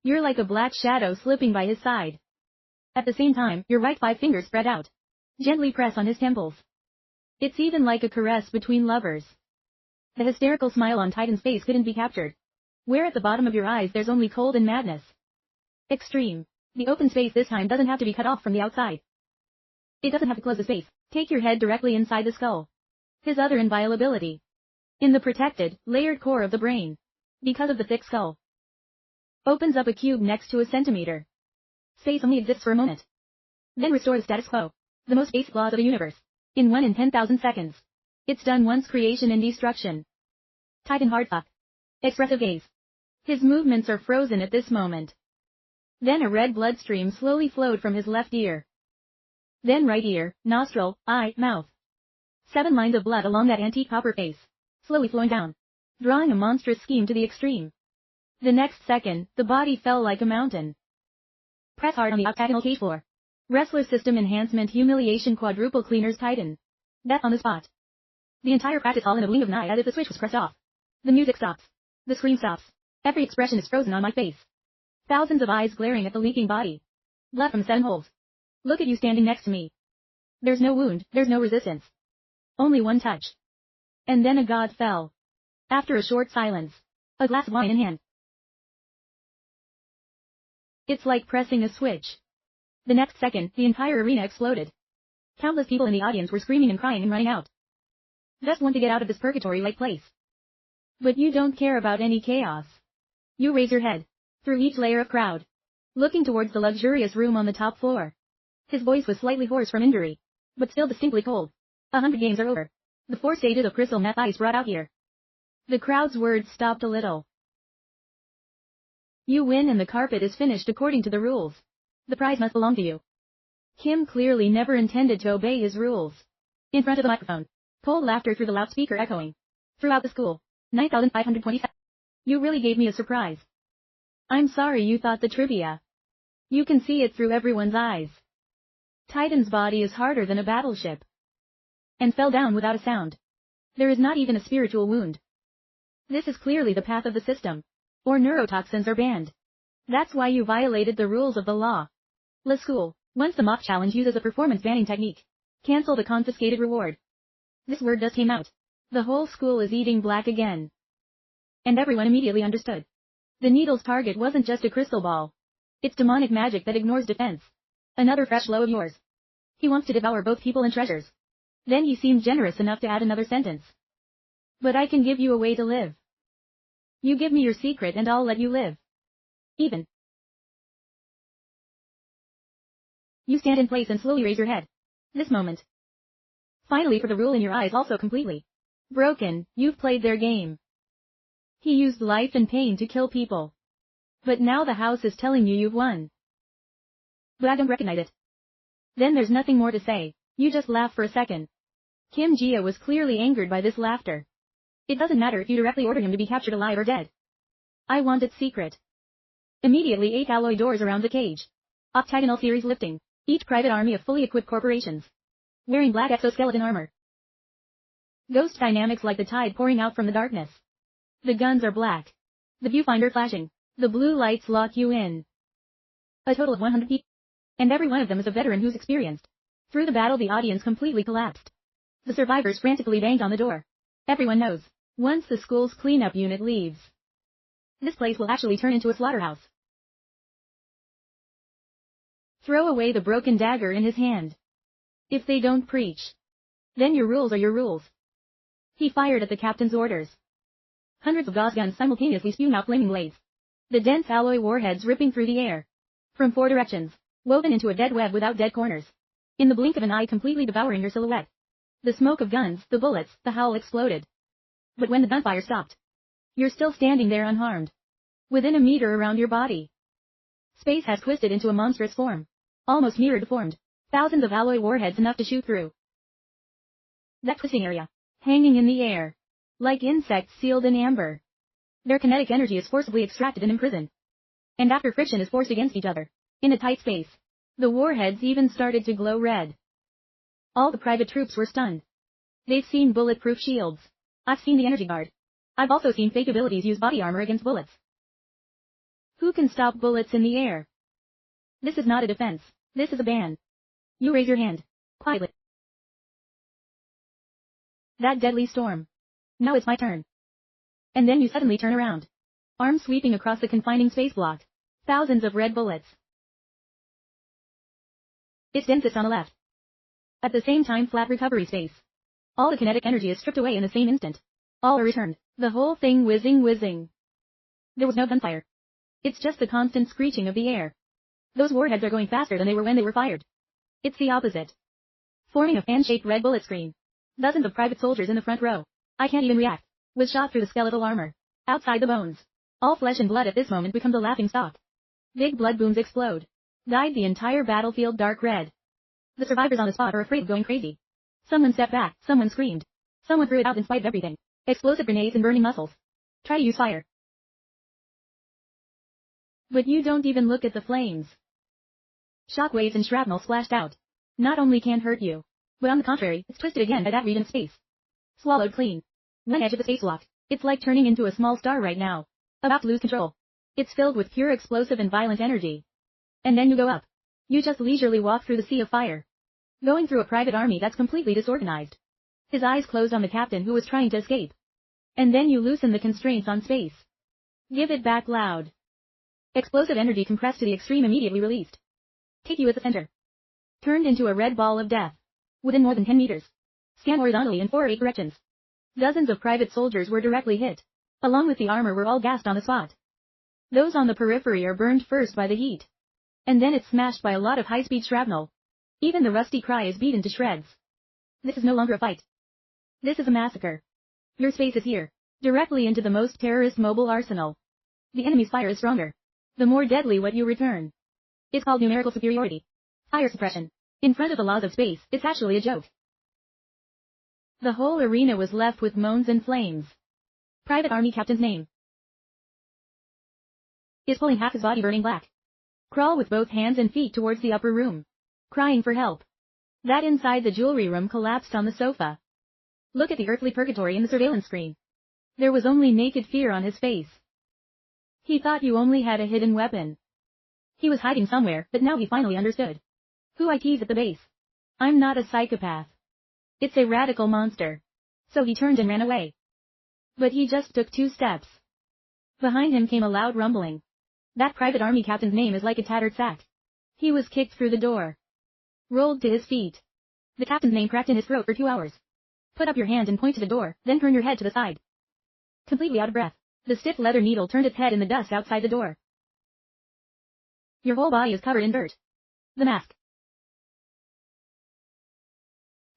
You're like a black shadow slipping by his side. At the same time, your right 5 fingers spread out. Gently press on his temples. It's even like a caress between lovers. The hysterical smile on Titan's face couldn't be captured. Where at the bottom of your eyes there's only cold and madness. Extreme. The open space this time doesn't have to be cut off from the outside. It doesn't have to close the space. Take your head directly inside the skull. His other inviolability. In the protected, layered core of the brain. Because of the thick skull. Opens up a cube next to a centimeter. Space only exists for a moment. Then restore the status quo. The most basic laws of the universe. In 1 in 10,000 seconds. It's done once, creation and destruction. Titan hard fuck. Expressive gaze. His movements are frozen at this moment. Then a red bloodstream slowly flowed from his left ear. Then right ear, nostril, eye, mouth. 7 lines of blood along that antique copper face. Slowly flowing down. Drawing a monstrous scheme to the extreme. The next second, the body fell like a mountain. Press hard on the octagonal cage floor. Wrestler system enhancement humiliation quadruple cleaners Titan. Death on the spot. The entire practice hall in a blink of an eye as if the switch was pressed off. The music stops. The scream stops. Every expression is frozen on my face. Thousands of eyes glaring at the leaking body. Blood from 7 holes. Look at you standing next to me. There's no wound, there's no resistance. Only one touch. And then a god fell. After a short silence. A glass of wine in hand. It's like pressing a switch. The next second, the entire arena exploded. Countless people in the audience were screaming and crying and running out. Just want to get out of this purgatory-like place. But you don't care about any chaos. You raise your head. Through each layer of crowd. Looking towards the luxurious room on the top floor. His voice was slightly hoarse from injury. But still distinctly cold. 100 games are over. The 4 stages of crystal meth ice brought out here. The crowd's words stopped a little. You win and the carpet is finished according to the rules. The prize must belong to you. Kim clearly never intended to obey his rules. In front of the microphone. Cold laughter through the loudspeaker echoing. Throughout the school. 9,527. You really gave me a surprise. I'm sorry you thought the trivia. You can see it through everyone's eyes. Titan's body is harder than a battleship. and fell down without a sound. There is not even a spiritual wound. This is clearly the path of the system. Or neurotoxins are banned. That's why you violated the rules of the law. La School. Once the mock challenge uses a performance banning technique. Cancel the confiscated reward. This word just came out. The whole school is eating black again. And everyone immediately understood. The needle's target wasn't just a crystal ball. It's demonic magic that ignores defense. Another fresh blow of yours. He wants to devour both people and treasures. Then he seemed generous enough to add another sentence. But I can give you a way to live. You give me your secret and I'll let you live. Even. You stand in place and slowly raise your head. This moment. Finally for the rule in your eyes also completely broken, you've played their game. He used life and pain to kill people. But now the house is telling you you've won. But I don't recognize it. Then there's nothing more to say, you just laugh for a second. Kim Jia was clearly angered by this laughter. It doesn't matter if you directly order him to be captured alive or dead. I want its secret. Immediately 8 alloy doors around the cage. Octagonal series lifting. Each private army of fully equipped corporations. Wearing black exoskeleton armor. Ghost dynamics like the tide pouring out from the darkness. The guns are black. The viewfinder flashing. The blue lights lock you in. A total of 100 people. And every one of them is a veteran who's experienced. Through the battle the audience completely collapsed. The survivors frantically banged on the door. Everyone knows. Once the school's cleanup unit leaves, this place will actually turn into a slaughterhouse. Throw away the broken dagger in his hand. If they don't preach, then your rules are your rules. He fired at the captain's orders. Hundreds of gauze guns simultaneously spewing out flaming blades. The dense alloy warheads ripping through the air. From 4 directions, woven into a dead web without dead corners. In the blink of an eye completely devouring your silhouette. The smoke of guns, the bullets, the howl exploded. But when the gunfire stopped, you're still standing there unharmed. Within a meter around your body. Space has twisted into a monstrous form. Almost mirror deformed. Thousands of alloy warheads enough to shoot through. That twisting area. Hanging in the air. Like insects sealed in amber. Their kinetic energy is forcibly extracted and imprisoned. And after friction is forced against each other. In a tight space. The warheads even started to glow red. All the private troops were stunned. They've seen bulletproof shields. I've seen the energy guard. I've also seen fake abilities use body armor against bullets. Who can stop bullets in the air? This is not a defense. This is a ban. You raise your hand. Quietly. That deadly storm. Now it's my turn. And then you suddenly turn around. Arms sweeping across the confining space block. Thousands of red bullets. It's densest on the left. At the same time flat recovery space. All the kinetic energy is stripped away in the same instant. All are returned. The whole thing whizzing. There was no gunfire. It's just the constant screeching of the air. Those warheads are going faster than they were when they were fired. It's the opposite. Forming a fan-shaped red bullet screen. Dozens of private soldiers in the front row. I can't even react. Was shot through the skeletal armor. Outside the bones. All flesh and blood at this moment becomes a laughing stock. Big blood booms explode. Dyed the entire battlefield dark red. The survivors on the spot are afraid of going crazy. Someone stepped back, someone screamed. Someone threw it out in spite of everything. Explosive grenades and burning muscles. Try to use fire. But you don't even look at the flames. Shockwaves and shrapnel splashed out. Not only can't hurt you, but on the contrary, it's twisted again by that region of space. Swallowed clean. One edge of the space block. It's like turning into a small star right now. About to lose control. It's filled with pure explosive and violent energy. And then you go up. You just leisurely walk through the sea of fire. Going through a private army that's completely disorganized. His eyes closed on the captain who was trying to escape. And then you loosen the constraints on space. Give it back loud. Explosive energy compressed to the extreme immediately released. Take you at the center. Turned into a red ball of death. Within more than 10 meters. Scan horizontally in 4 or 8 directions. Dozens of private soldiers were directly hit. Along with the armor were all gassed on the spot. Those on the periphery are burned first by the heat. And then it's smashed by a lot of high-speed shrapnel. Even the rusty cry is beaten to shreds. This is no longer a fight. This is a massacre. Your space is here. Directly into the most terrorist mobile arsenal. The enemy's fire is stronger. The more deadly what you return. It's called numerical superiority. Fire suppression. In front of the laws of space, it's actually a joke. The whole arena was left with moans and flames. Private Army Captain's name is pulling half his body burning black. Crawl with both hands and feet towards the upper room. Crying for help. That inside the jewelry room collapsed on the sofa. Look at the earthly purgatory in the surveillance screen. There was only naked fear on his face. He thought you only had a hidden weapon. He was hiding somewhere, but now he finally understood. Who I tease at the base. I'm not a psychopath. It's a radical monster. So he turned and ran away. But he just took 2 steps. Behind him came a loud rumbling. That private army captain's name is like a tattered sack. He was kicked through the door. Rolled to his feet. The captain's name cracked in his throat for 2 hours. Put up your hand and point to the door, then turn your head to the side. Completely out of breath, the stiff leather needle turned its head in the dust outside the door. Your whole body is covered in dirt. The mask.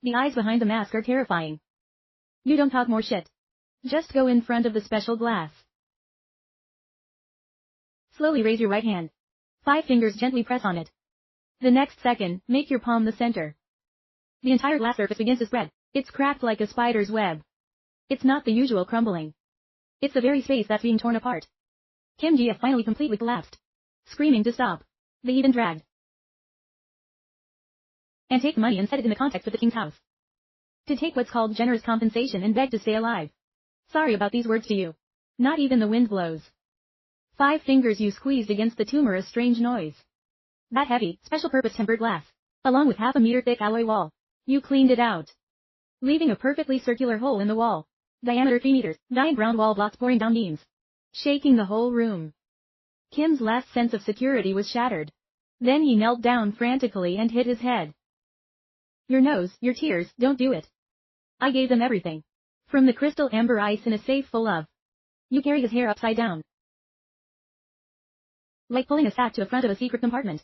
The eyes behind the mask are terrifying. You don't talk more shit. Just go in front of the special glass. Slowly raise your right hand. 5 fingers gently press on it. The next second, make your palm the center. The entire glass surface begins to spread. It's cracked like a spider's web. It's not the usual crumbling. It's the very space that's being torn apart. Kim Ji-F finally completely collapsed. Screaming to stop. They even dragged. And take the money and set it in the context of the king's house. To take what's called generous compensation and beg to stay alive. Sorry about these words to you. Not even the wind blows. 5 fingers you squeezed against the tumor a strange noise. That heavy, special-purpose tempered glass, along with half a meter thick alloy wall. You cleaned it out. Leaving a perfectly circular hole in the wall. Diameter 3 meters, giant ground wall blocks pouring down beams. Shaking the whole room. Kim's last sense of security was shattered. Then he knelt down frantically and hit his head. Your nose, your tears, don't do it. I gave them everything. From the crystal amber ice in a safe full of. You carry his hair upside down. Like pulling a sack to the front of a secret compartment.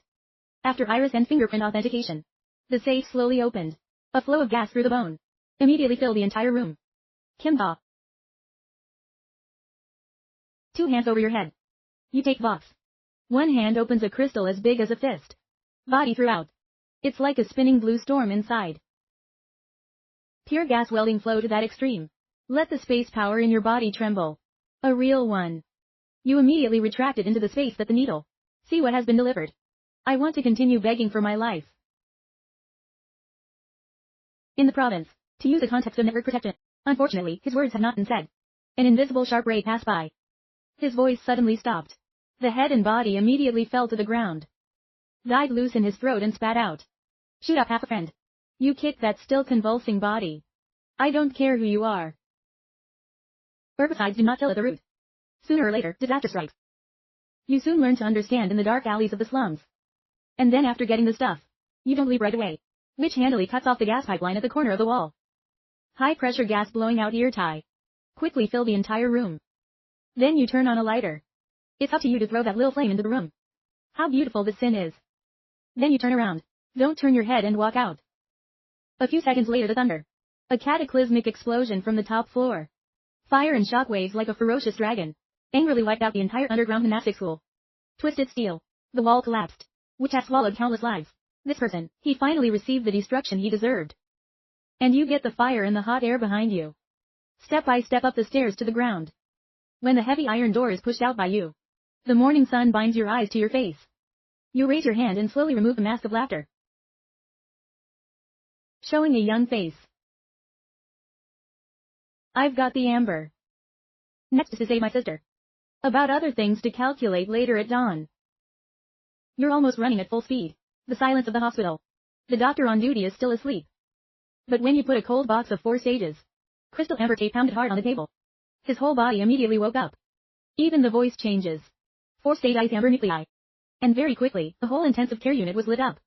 After iris and fingerprint authentication. The safe slowly opened. A flow of gas through the bone. Immediately filled the entire room. Kim Da. 2 hands over your head. You take box. 1 hand opens a crystal as big as a fist. Body throughout. It's like a spinning blue storm inside. Pure gas welding flow to that extreme. Let the space power in your body tremble. A real one. You immediately retract it into the space that the needle. See what has been delivered. I want to continue begging for my life. In the province. To use the context of network protection. Unfortunately, his words had not been said. An invisible sharp ray passed by. His voice suddenly stopped. The head and body immediately fell to the ground. Died loose in his throat and spat out. Shoot up half a friend. You kick that still convulsing body. I don't care who you are. Herbicides do not kill at the root. Sooner or later, disaster strikes. You soon learn to understand in the dark alleys of the slums. And then after getting the stuff, you don't leave right away. Which handily cuts off the gas pipeline at the corner of the wall. High pressure gas blowing out ear tie. Quickly fill the entire room. Then you turn on a lighter. It's up to you to throw that little flame into the room. How beautiful this sin is. Then you turn around. Don't turn your head and walk out. A few seconds later the thunder. A cataclysmic explosion from the top floor. Fire and shockwaves like a ferocious dragon. Angrily wiped out the entire underground gymnastics school. Twisted steel. The wall collapsed. Which has swallowed countless lives. This person, he finally received the destruction he deserved. And you get the fire and the hot air behind you. Step by step up the stairs to the ground. When the heavy iron door is pushed out by you. The morning sun binds your eyes to your face. You raise your hand and slowly remove the mask of laughter. Showing a young face. I've got the amber. Next is to save my sister. About other things to calculate later at dawn. You're almost running at full speed. The silence of the hospital. The doctor on duty is still asleep. But when you put a cold box of 4 stages. Crystal amber tape pounded hard on the table. His whole body immediately woke up. Even the voice changes. 4-stage ice amber nuclei. And very quickly, the whole intensive care unit was lit up.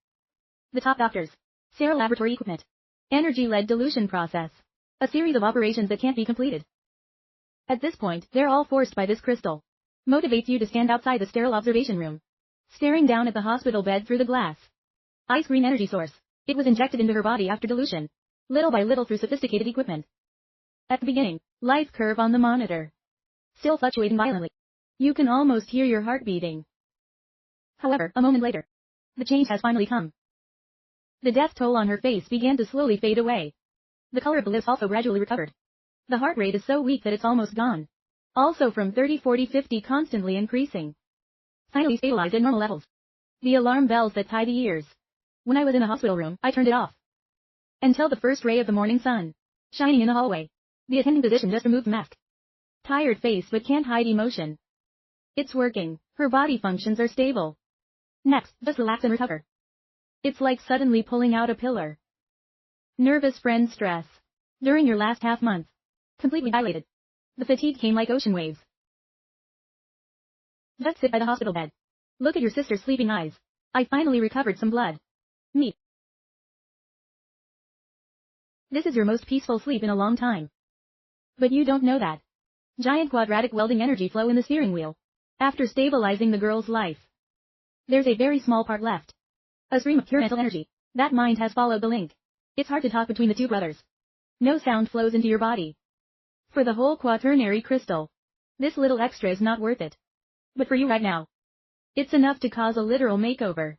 The top doctors. Sterile laboratory equipment. Energy-led dilution process. A series of operations that can't be completed. At this point, they're all forced by this crystal. Motivates you to stand outside the sterile observation room. Staring down at the hospital bed through the glass. Ice green energy source. It was injected into her body after dilution. Little by little through sophisticated equipment. At the beginning, life curve on the monitor. Still fluctuating violently. You can almost hear your heart beating. However, a moment later. The change has finally come. The death toll on her face began to slowly fade away. The color of the lips also gradually recovered. The heart rate is so weak that it's almost gone. Also from 30, 40, 50 constantly increasing. Finally stabilized at normal levels. The alarm bells that tie the ears. When I was in the hospital room, I turned it off. Until the first ray of the morning sun. Shining in the hallway. The attending physician just removed the mask. Tired face but can't hide emotion. It's working. Her body functions are stable. Next, just relax and recover. It's like suddenly pulling out a pillar. Nervous friend stress. During your last half month. Completely dilated. The fatigue came like ocean waves. Just sit by the hospital bed. Look at your sister's sleeping eyes. I finally recovered some blood. Me. This is your most peaceful sleep in a long time. But you don't know that. Giant quadratic welding energy flow in the steering wheel. After stabilizing the girl's life. There's a very small part left. A stream of pure mental energy. That mind has followed the link. It's hard to talk between the two brothers. No sound flows into your body. For the whole quaternary crystal. This little extra is not worth it. But for you right now. It's enough to cause a literal makeover.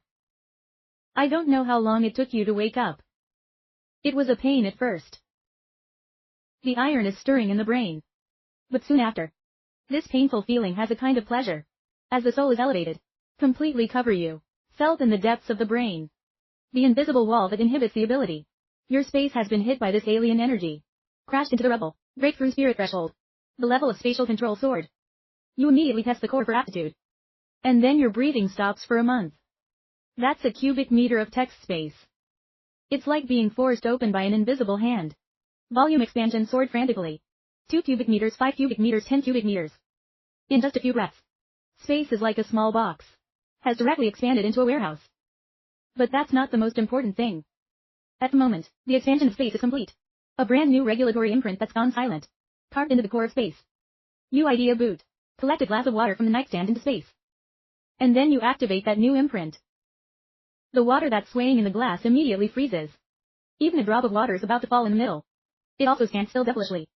I don't know how long it took you to wake up. It was a pain at first. The iron is stirring in the brain. But soon after. This painful feeling has a kind of pleasure. As the soul is elevated. Completely cover you. Felt in the depths of the brain. The invisible wall that inhibits the ability. Your space has been hit by this alien energy. Crashed into the rubble. Breakthrough spirit threshold. The level of spatial control soared. You immediately test the core for aptitude. And then your breathing stops for a month. That's a cubic meter of text space. It's like being forced open by an invisible hand. Volume expansion soared frantically. 2 cubic meters, 5 cubic meters, 10 cubic meters. In just a few breaths. Space is like a small box. Has directly expanded into a warehouse. But that's not the most important thing. At the moment, the expansion of space is complete. A brand new regulatory imprint that's gone silent. Carved into the core of space. You ID a boot. Collect a glass of water from the nightstand into space. And then you activate that new imprint. The water that's swaying in the glass immediately freezes. Even a drop of water is about to fall in the middle. It also stands still devilishly.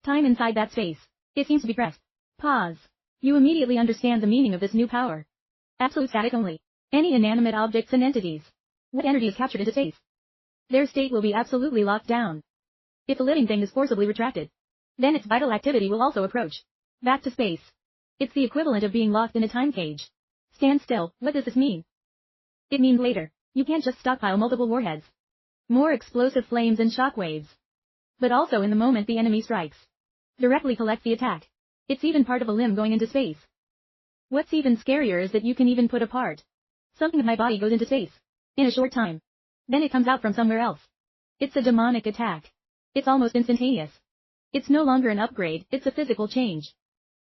Time inside that space. It seems to be pressed. Pause. You immediately understand the meaning of this new power. Absolute static only. Any inanimate objects and entities. What energy is captured into space? Their state will be absolutely locked down. If a living thing is forcibly retracted, then its vital activity will also approach. Back to space. It's the equivalent of being locked in a time cage. Stand still. What does this mean? It means later, you can't just stockpile multiple warheads. More explosive flames and shockwaves. But also in the moment the enemy strikes. Directly collect the attack. It's even part of a limb going into space. What's even scarier is that you can even put a part. Something of my body goes into space. In a short time. Then it comes out from somewhere else. It's a demonic attack. It's almost instantaneous. It's no longer an upgrade, it's a physical change.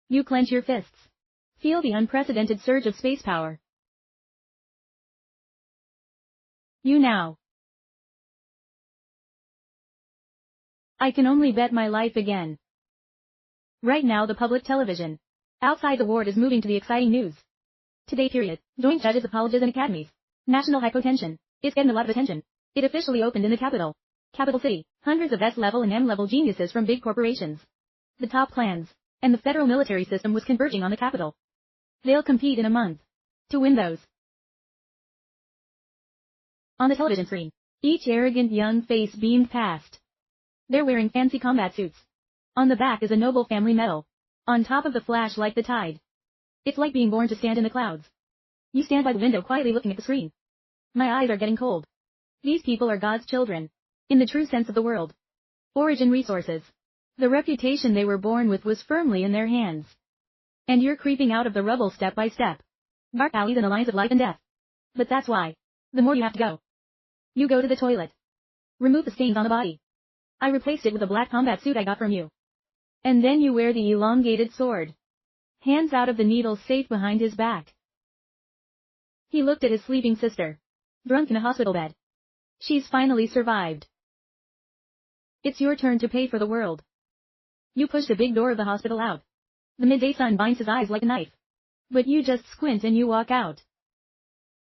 You clench your fists. Feel the unprecedented surge of space power. You now. I can only bet my life again. Right now the public television. Outside the ward is moving to the exciting news. Today period. Joint judges of colleges and academies. National hypotension. It's getting a lot of attention. It officially opened in the capital. Capital city. Hundreds of S-level and M-level geniuses from big corporations. The top plans. And the federal military system was converging on the capital. They'll compete in a month. To win those. On the television screen. Each arrogant young face beamed past. They're wearing fancy combat suits. On the back is a noble family medal. On top of the flash like the tide. It's like being born to stand in the clouds. You stand by the window quietly looking at the screen. My eyes are getting cold. These people are God's children. In the true sense of the word. Origin resources. The reputation they were born with was firmly in their hands. And you're creeping out of the rubble step by step. Dark alleys and the lines of life and death. But that's why. The more you have to go. You go to the toilet. Remove the stains on the body. I replaced it with a black combat suit I got from you. And then you wear the elongated sword. Hands out of the needle safe behind his back. He looked at his sleeping sister. Drunk in a hospital bed. She's finally survived. It's your turn to pay for the world. You push the big door of the hospital out. The midday sun binds his eyes like a knife. But you just squint and you walk out.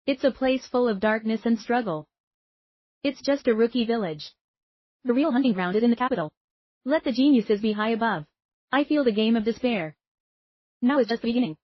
It's a place full of darkness and struggle. It's just a rookie village. The real hunting ground is in the capital. Let the geniuses be high above. I feel the game of despair. Now is just the beginning.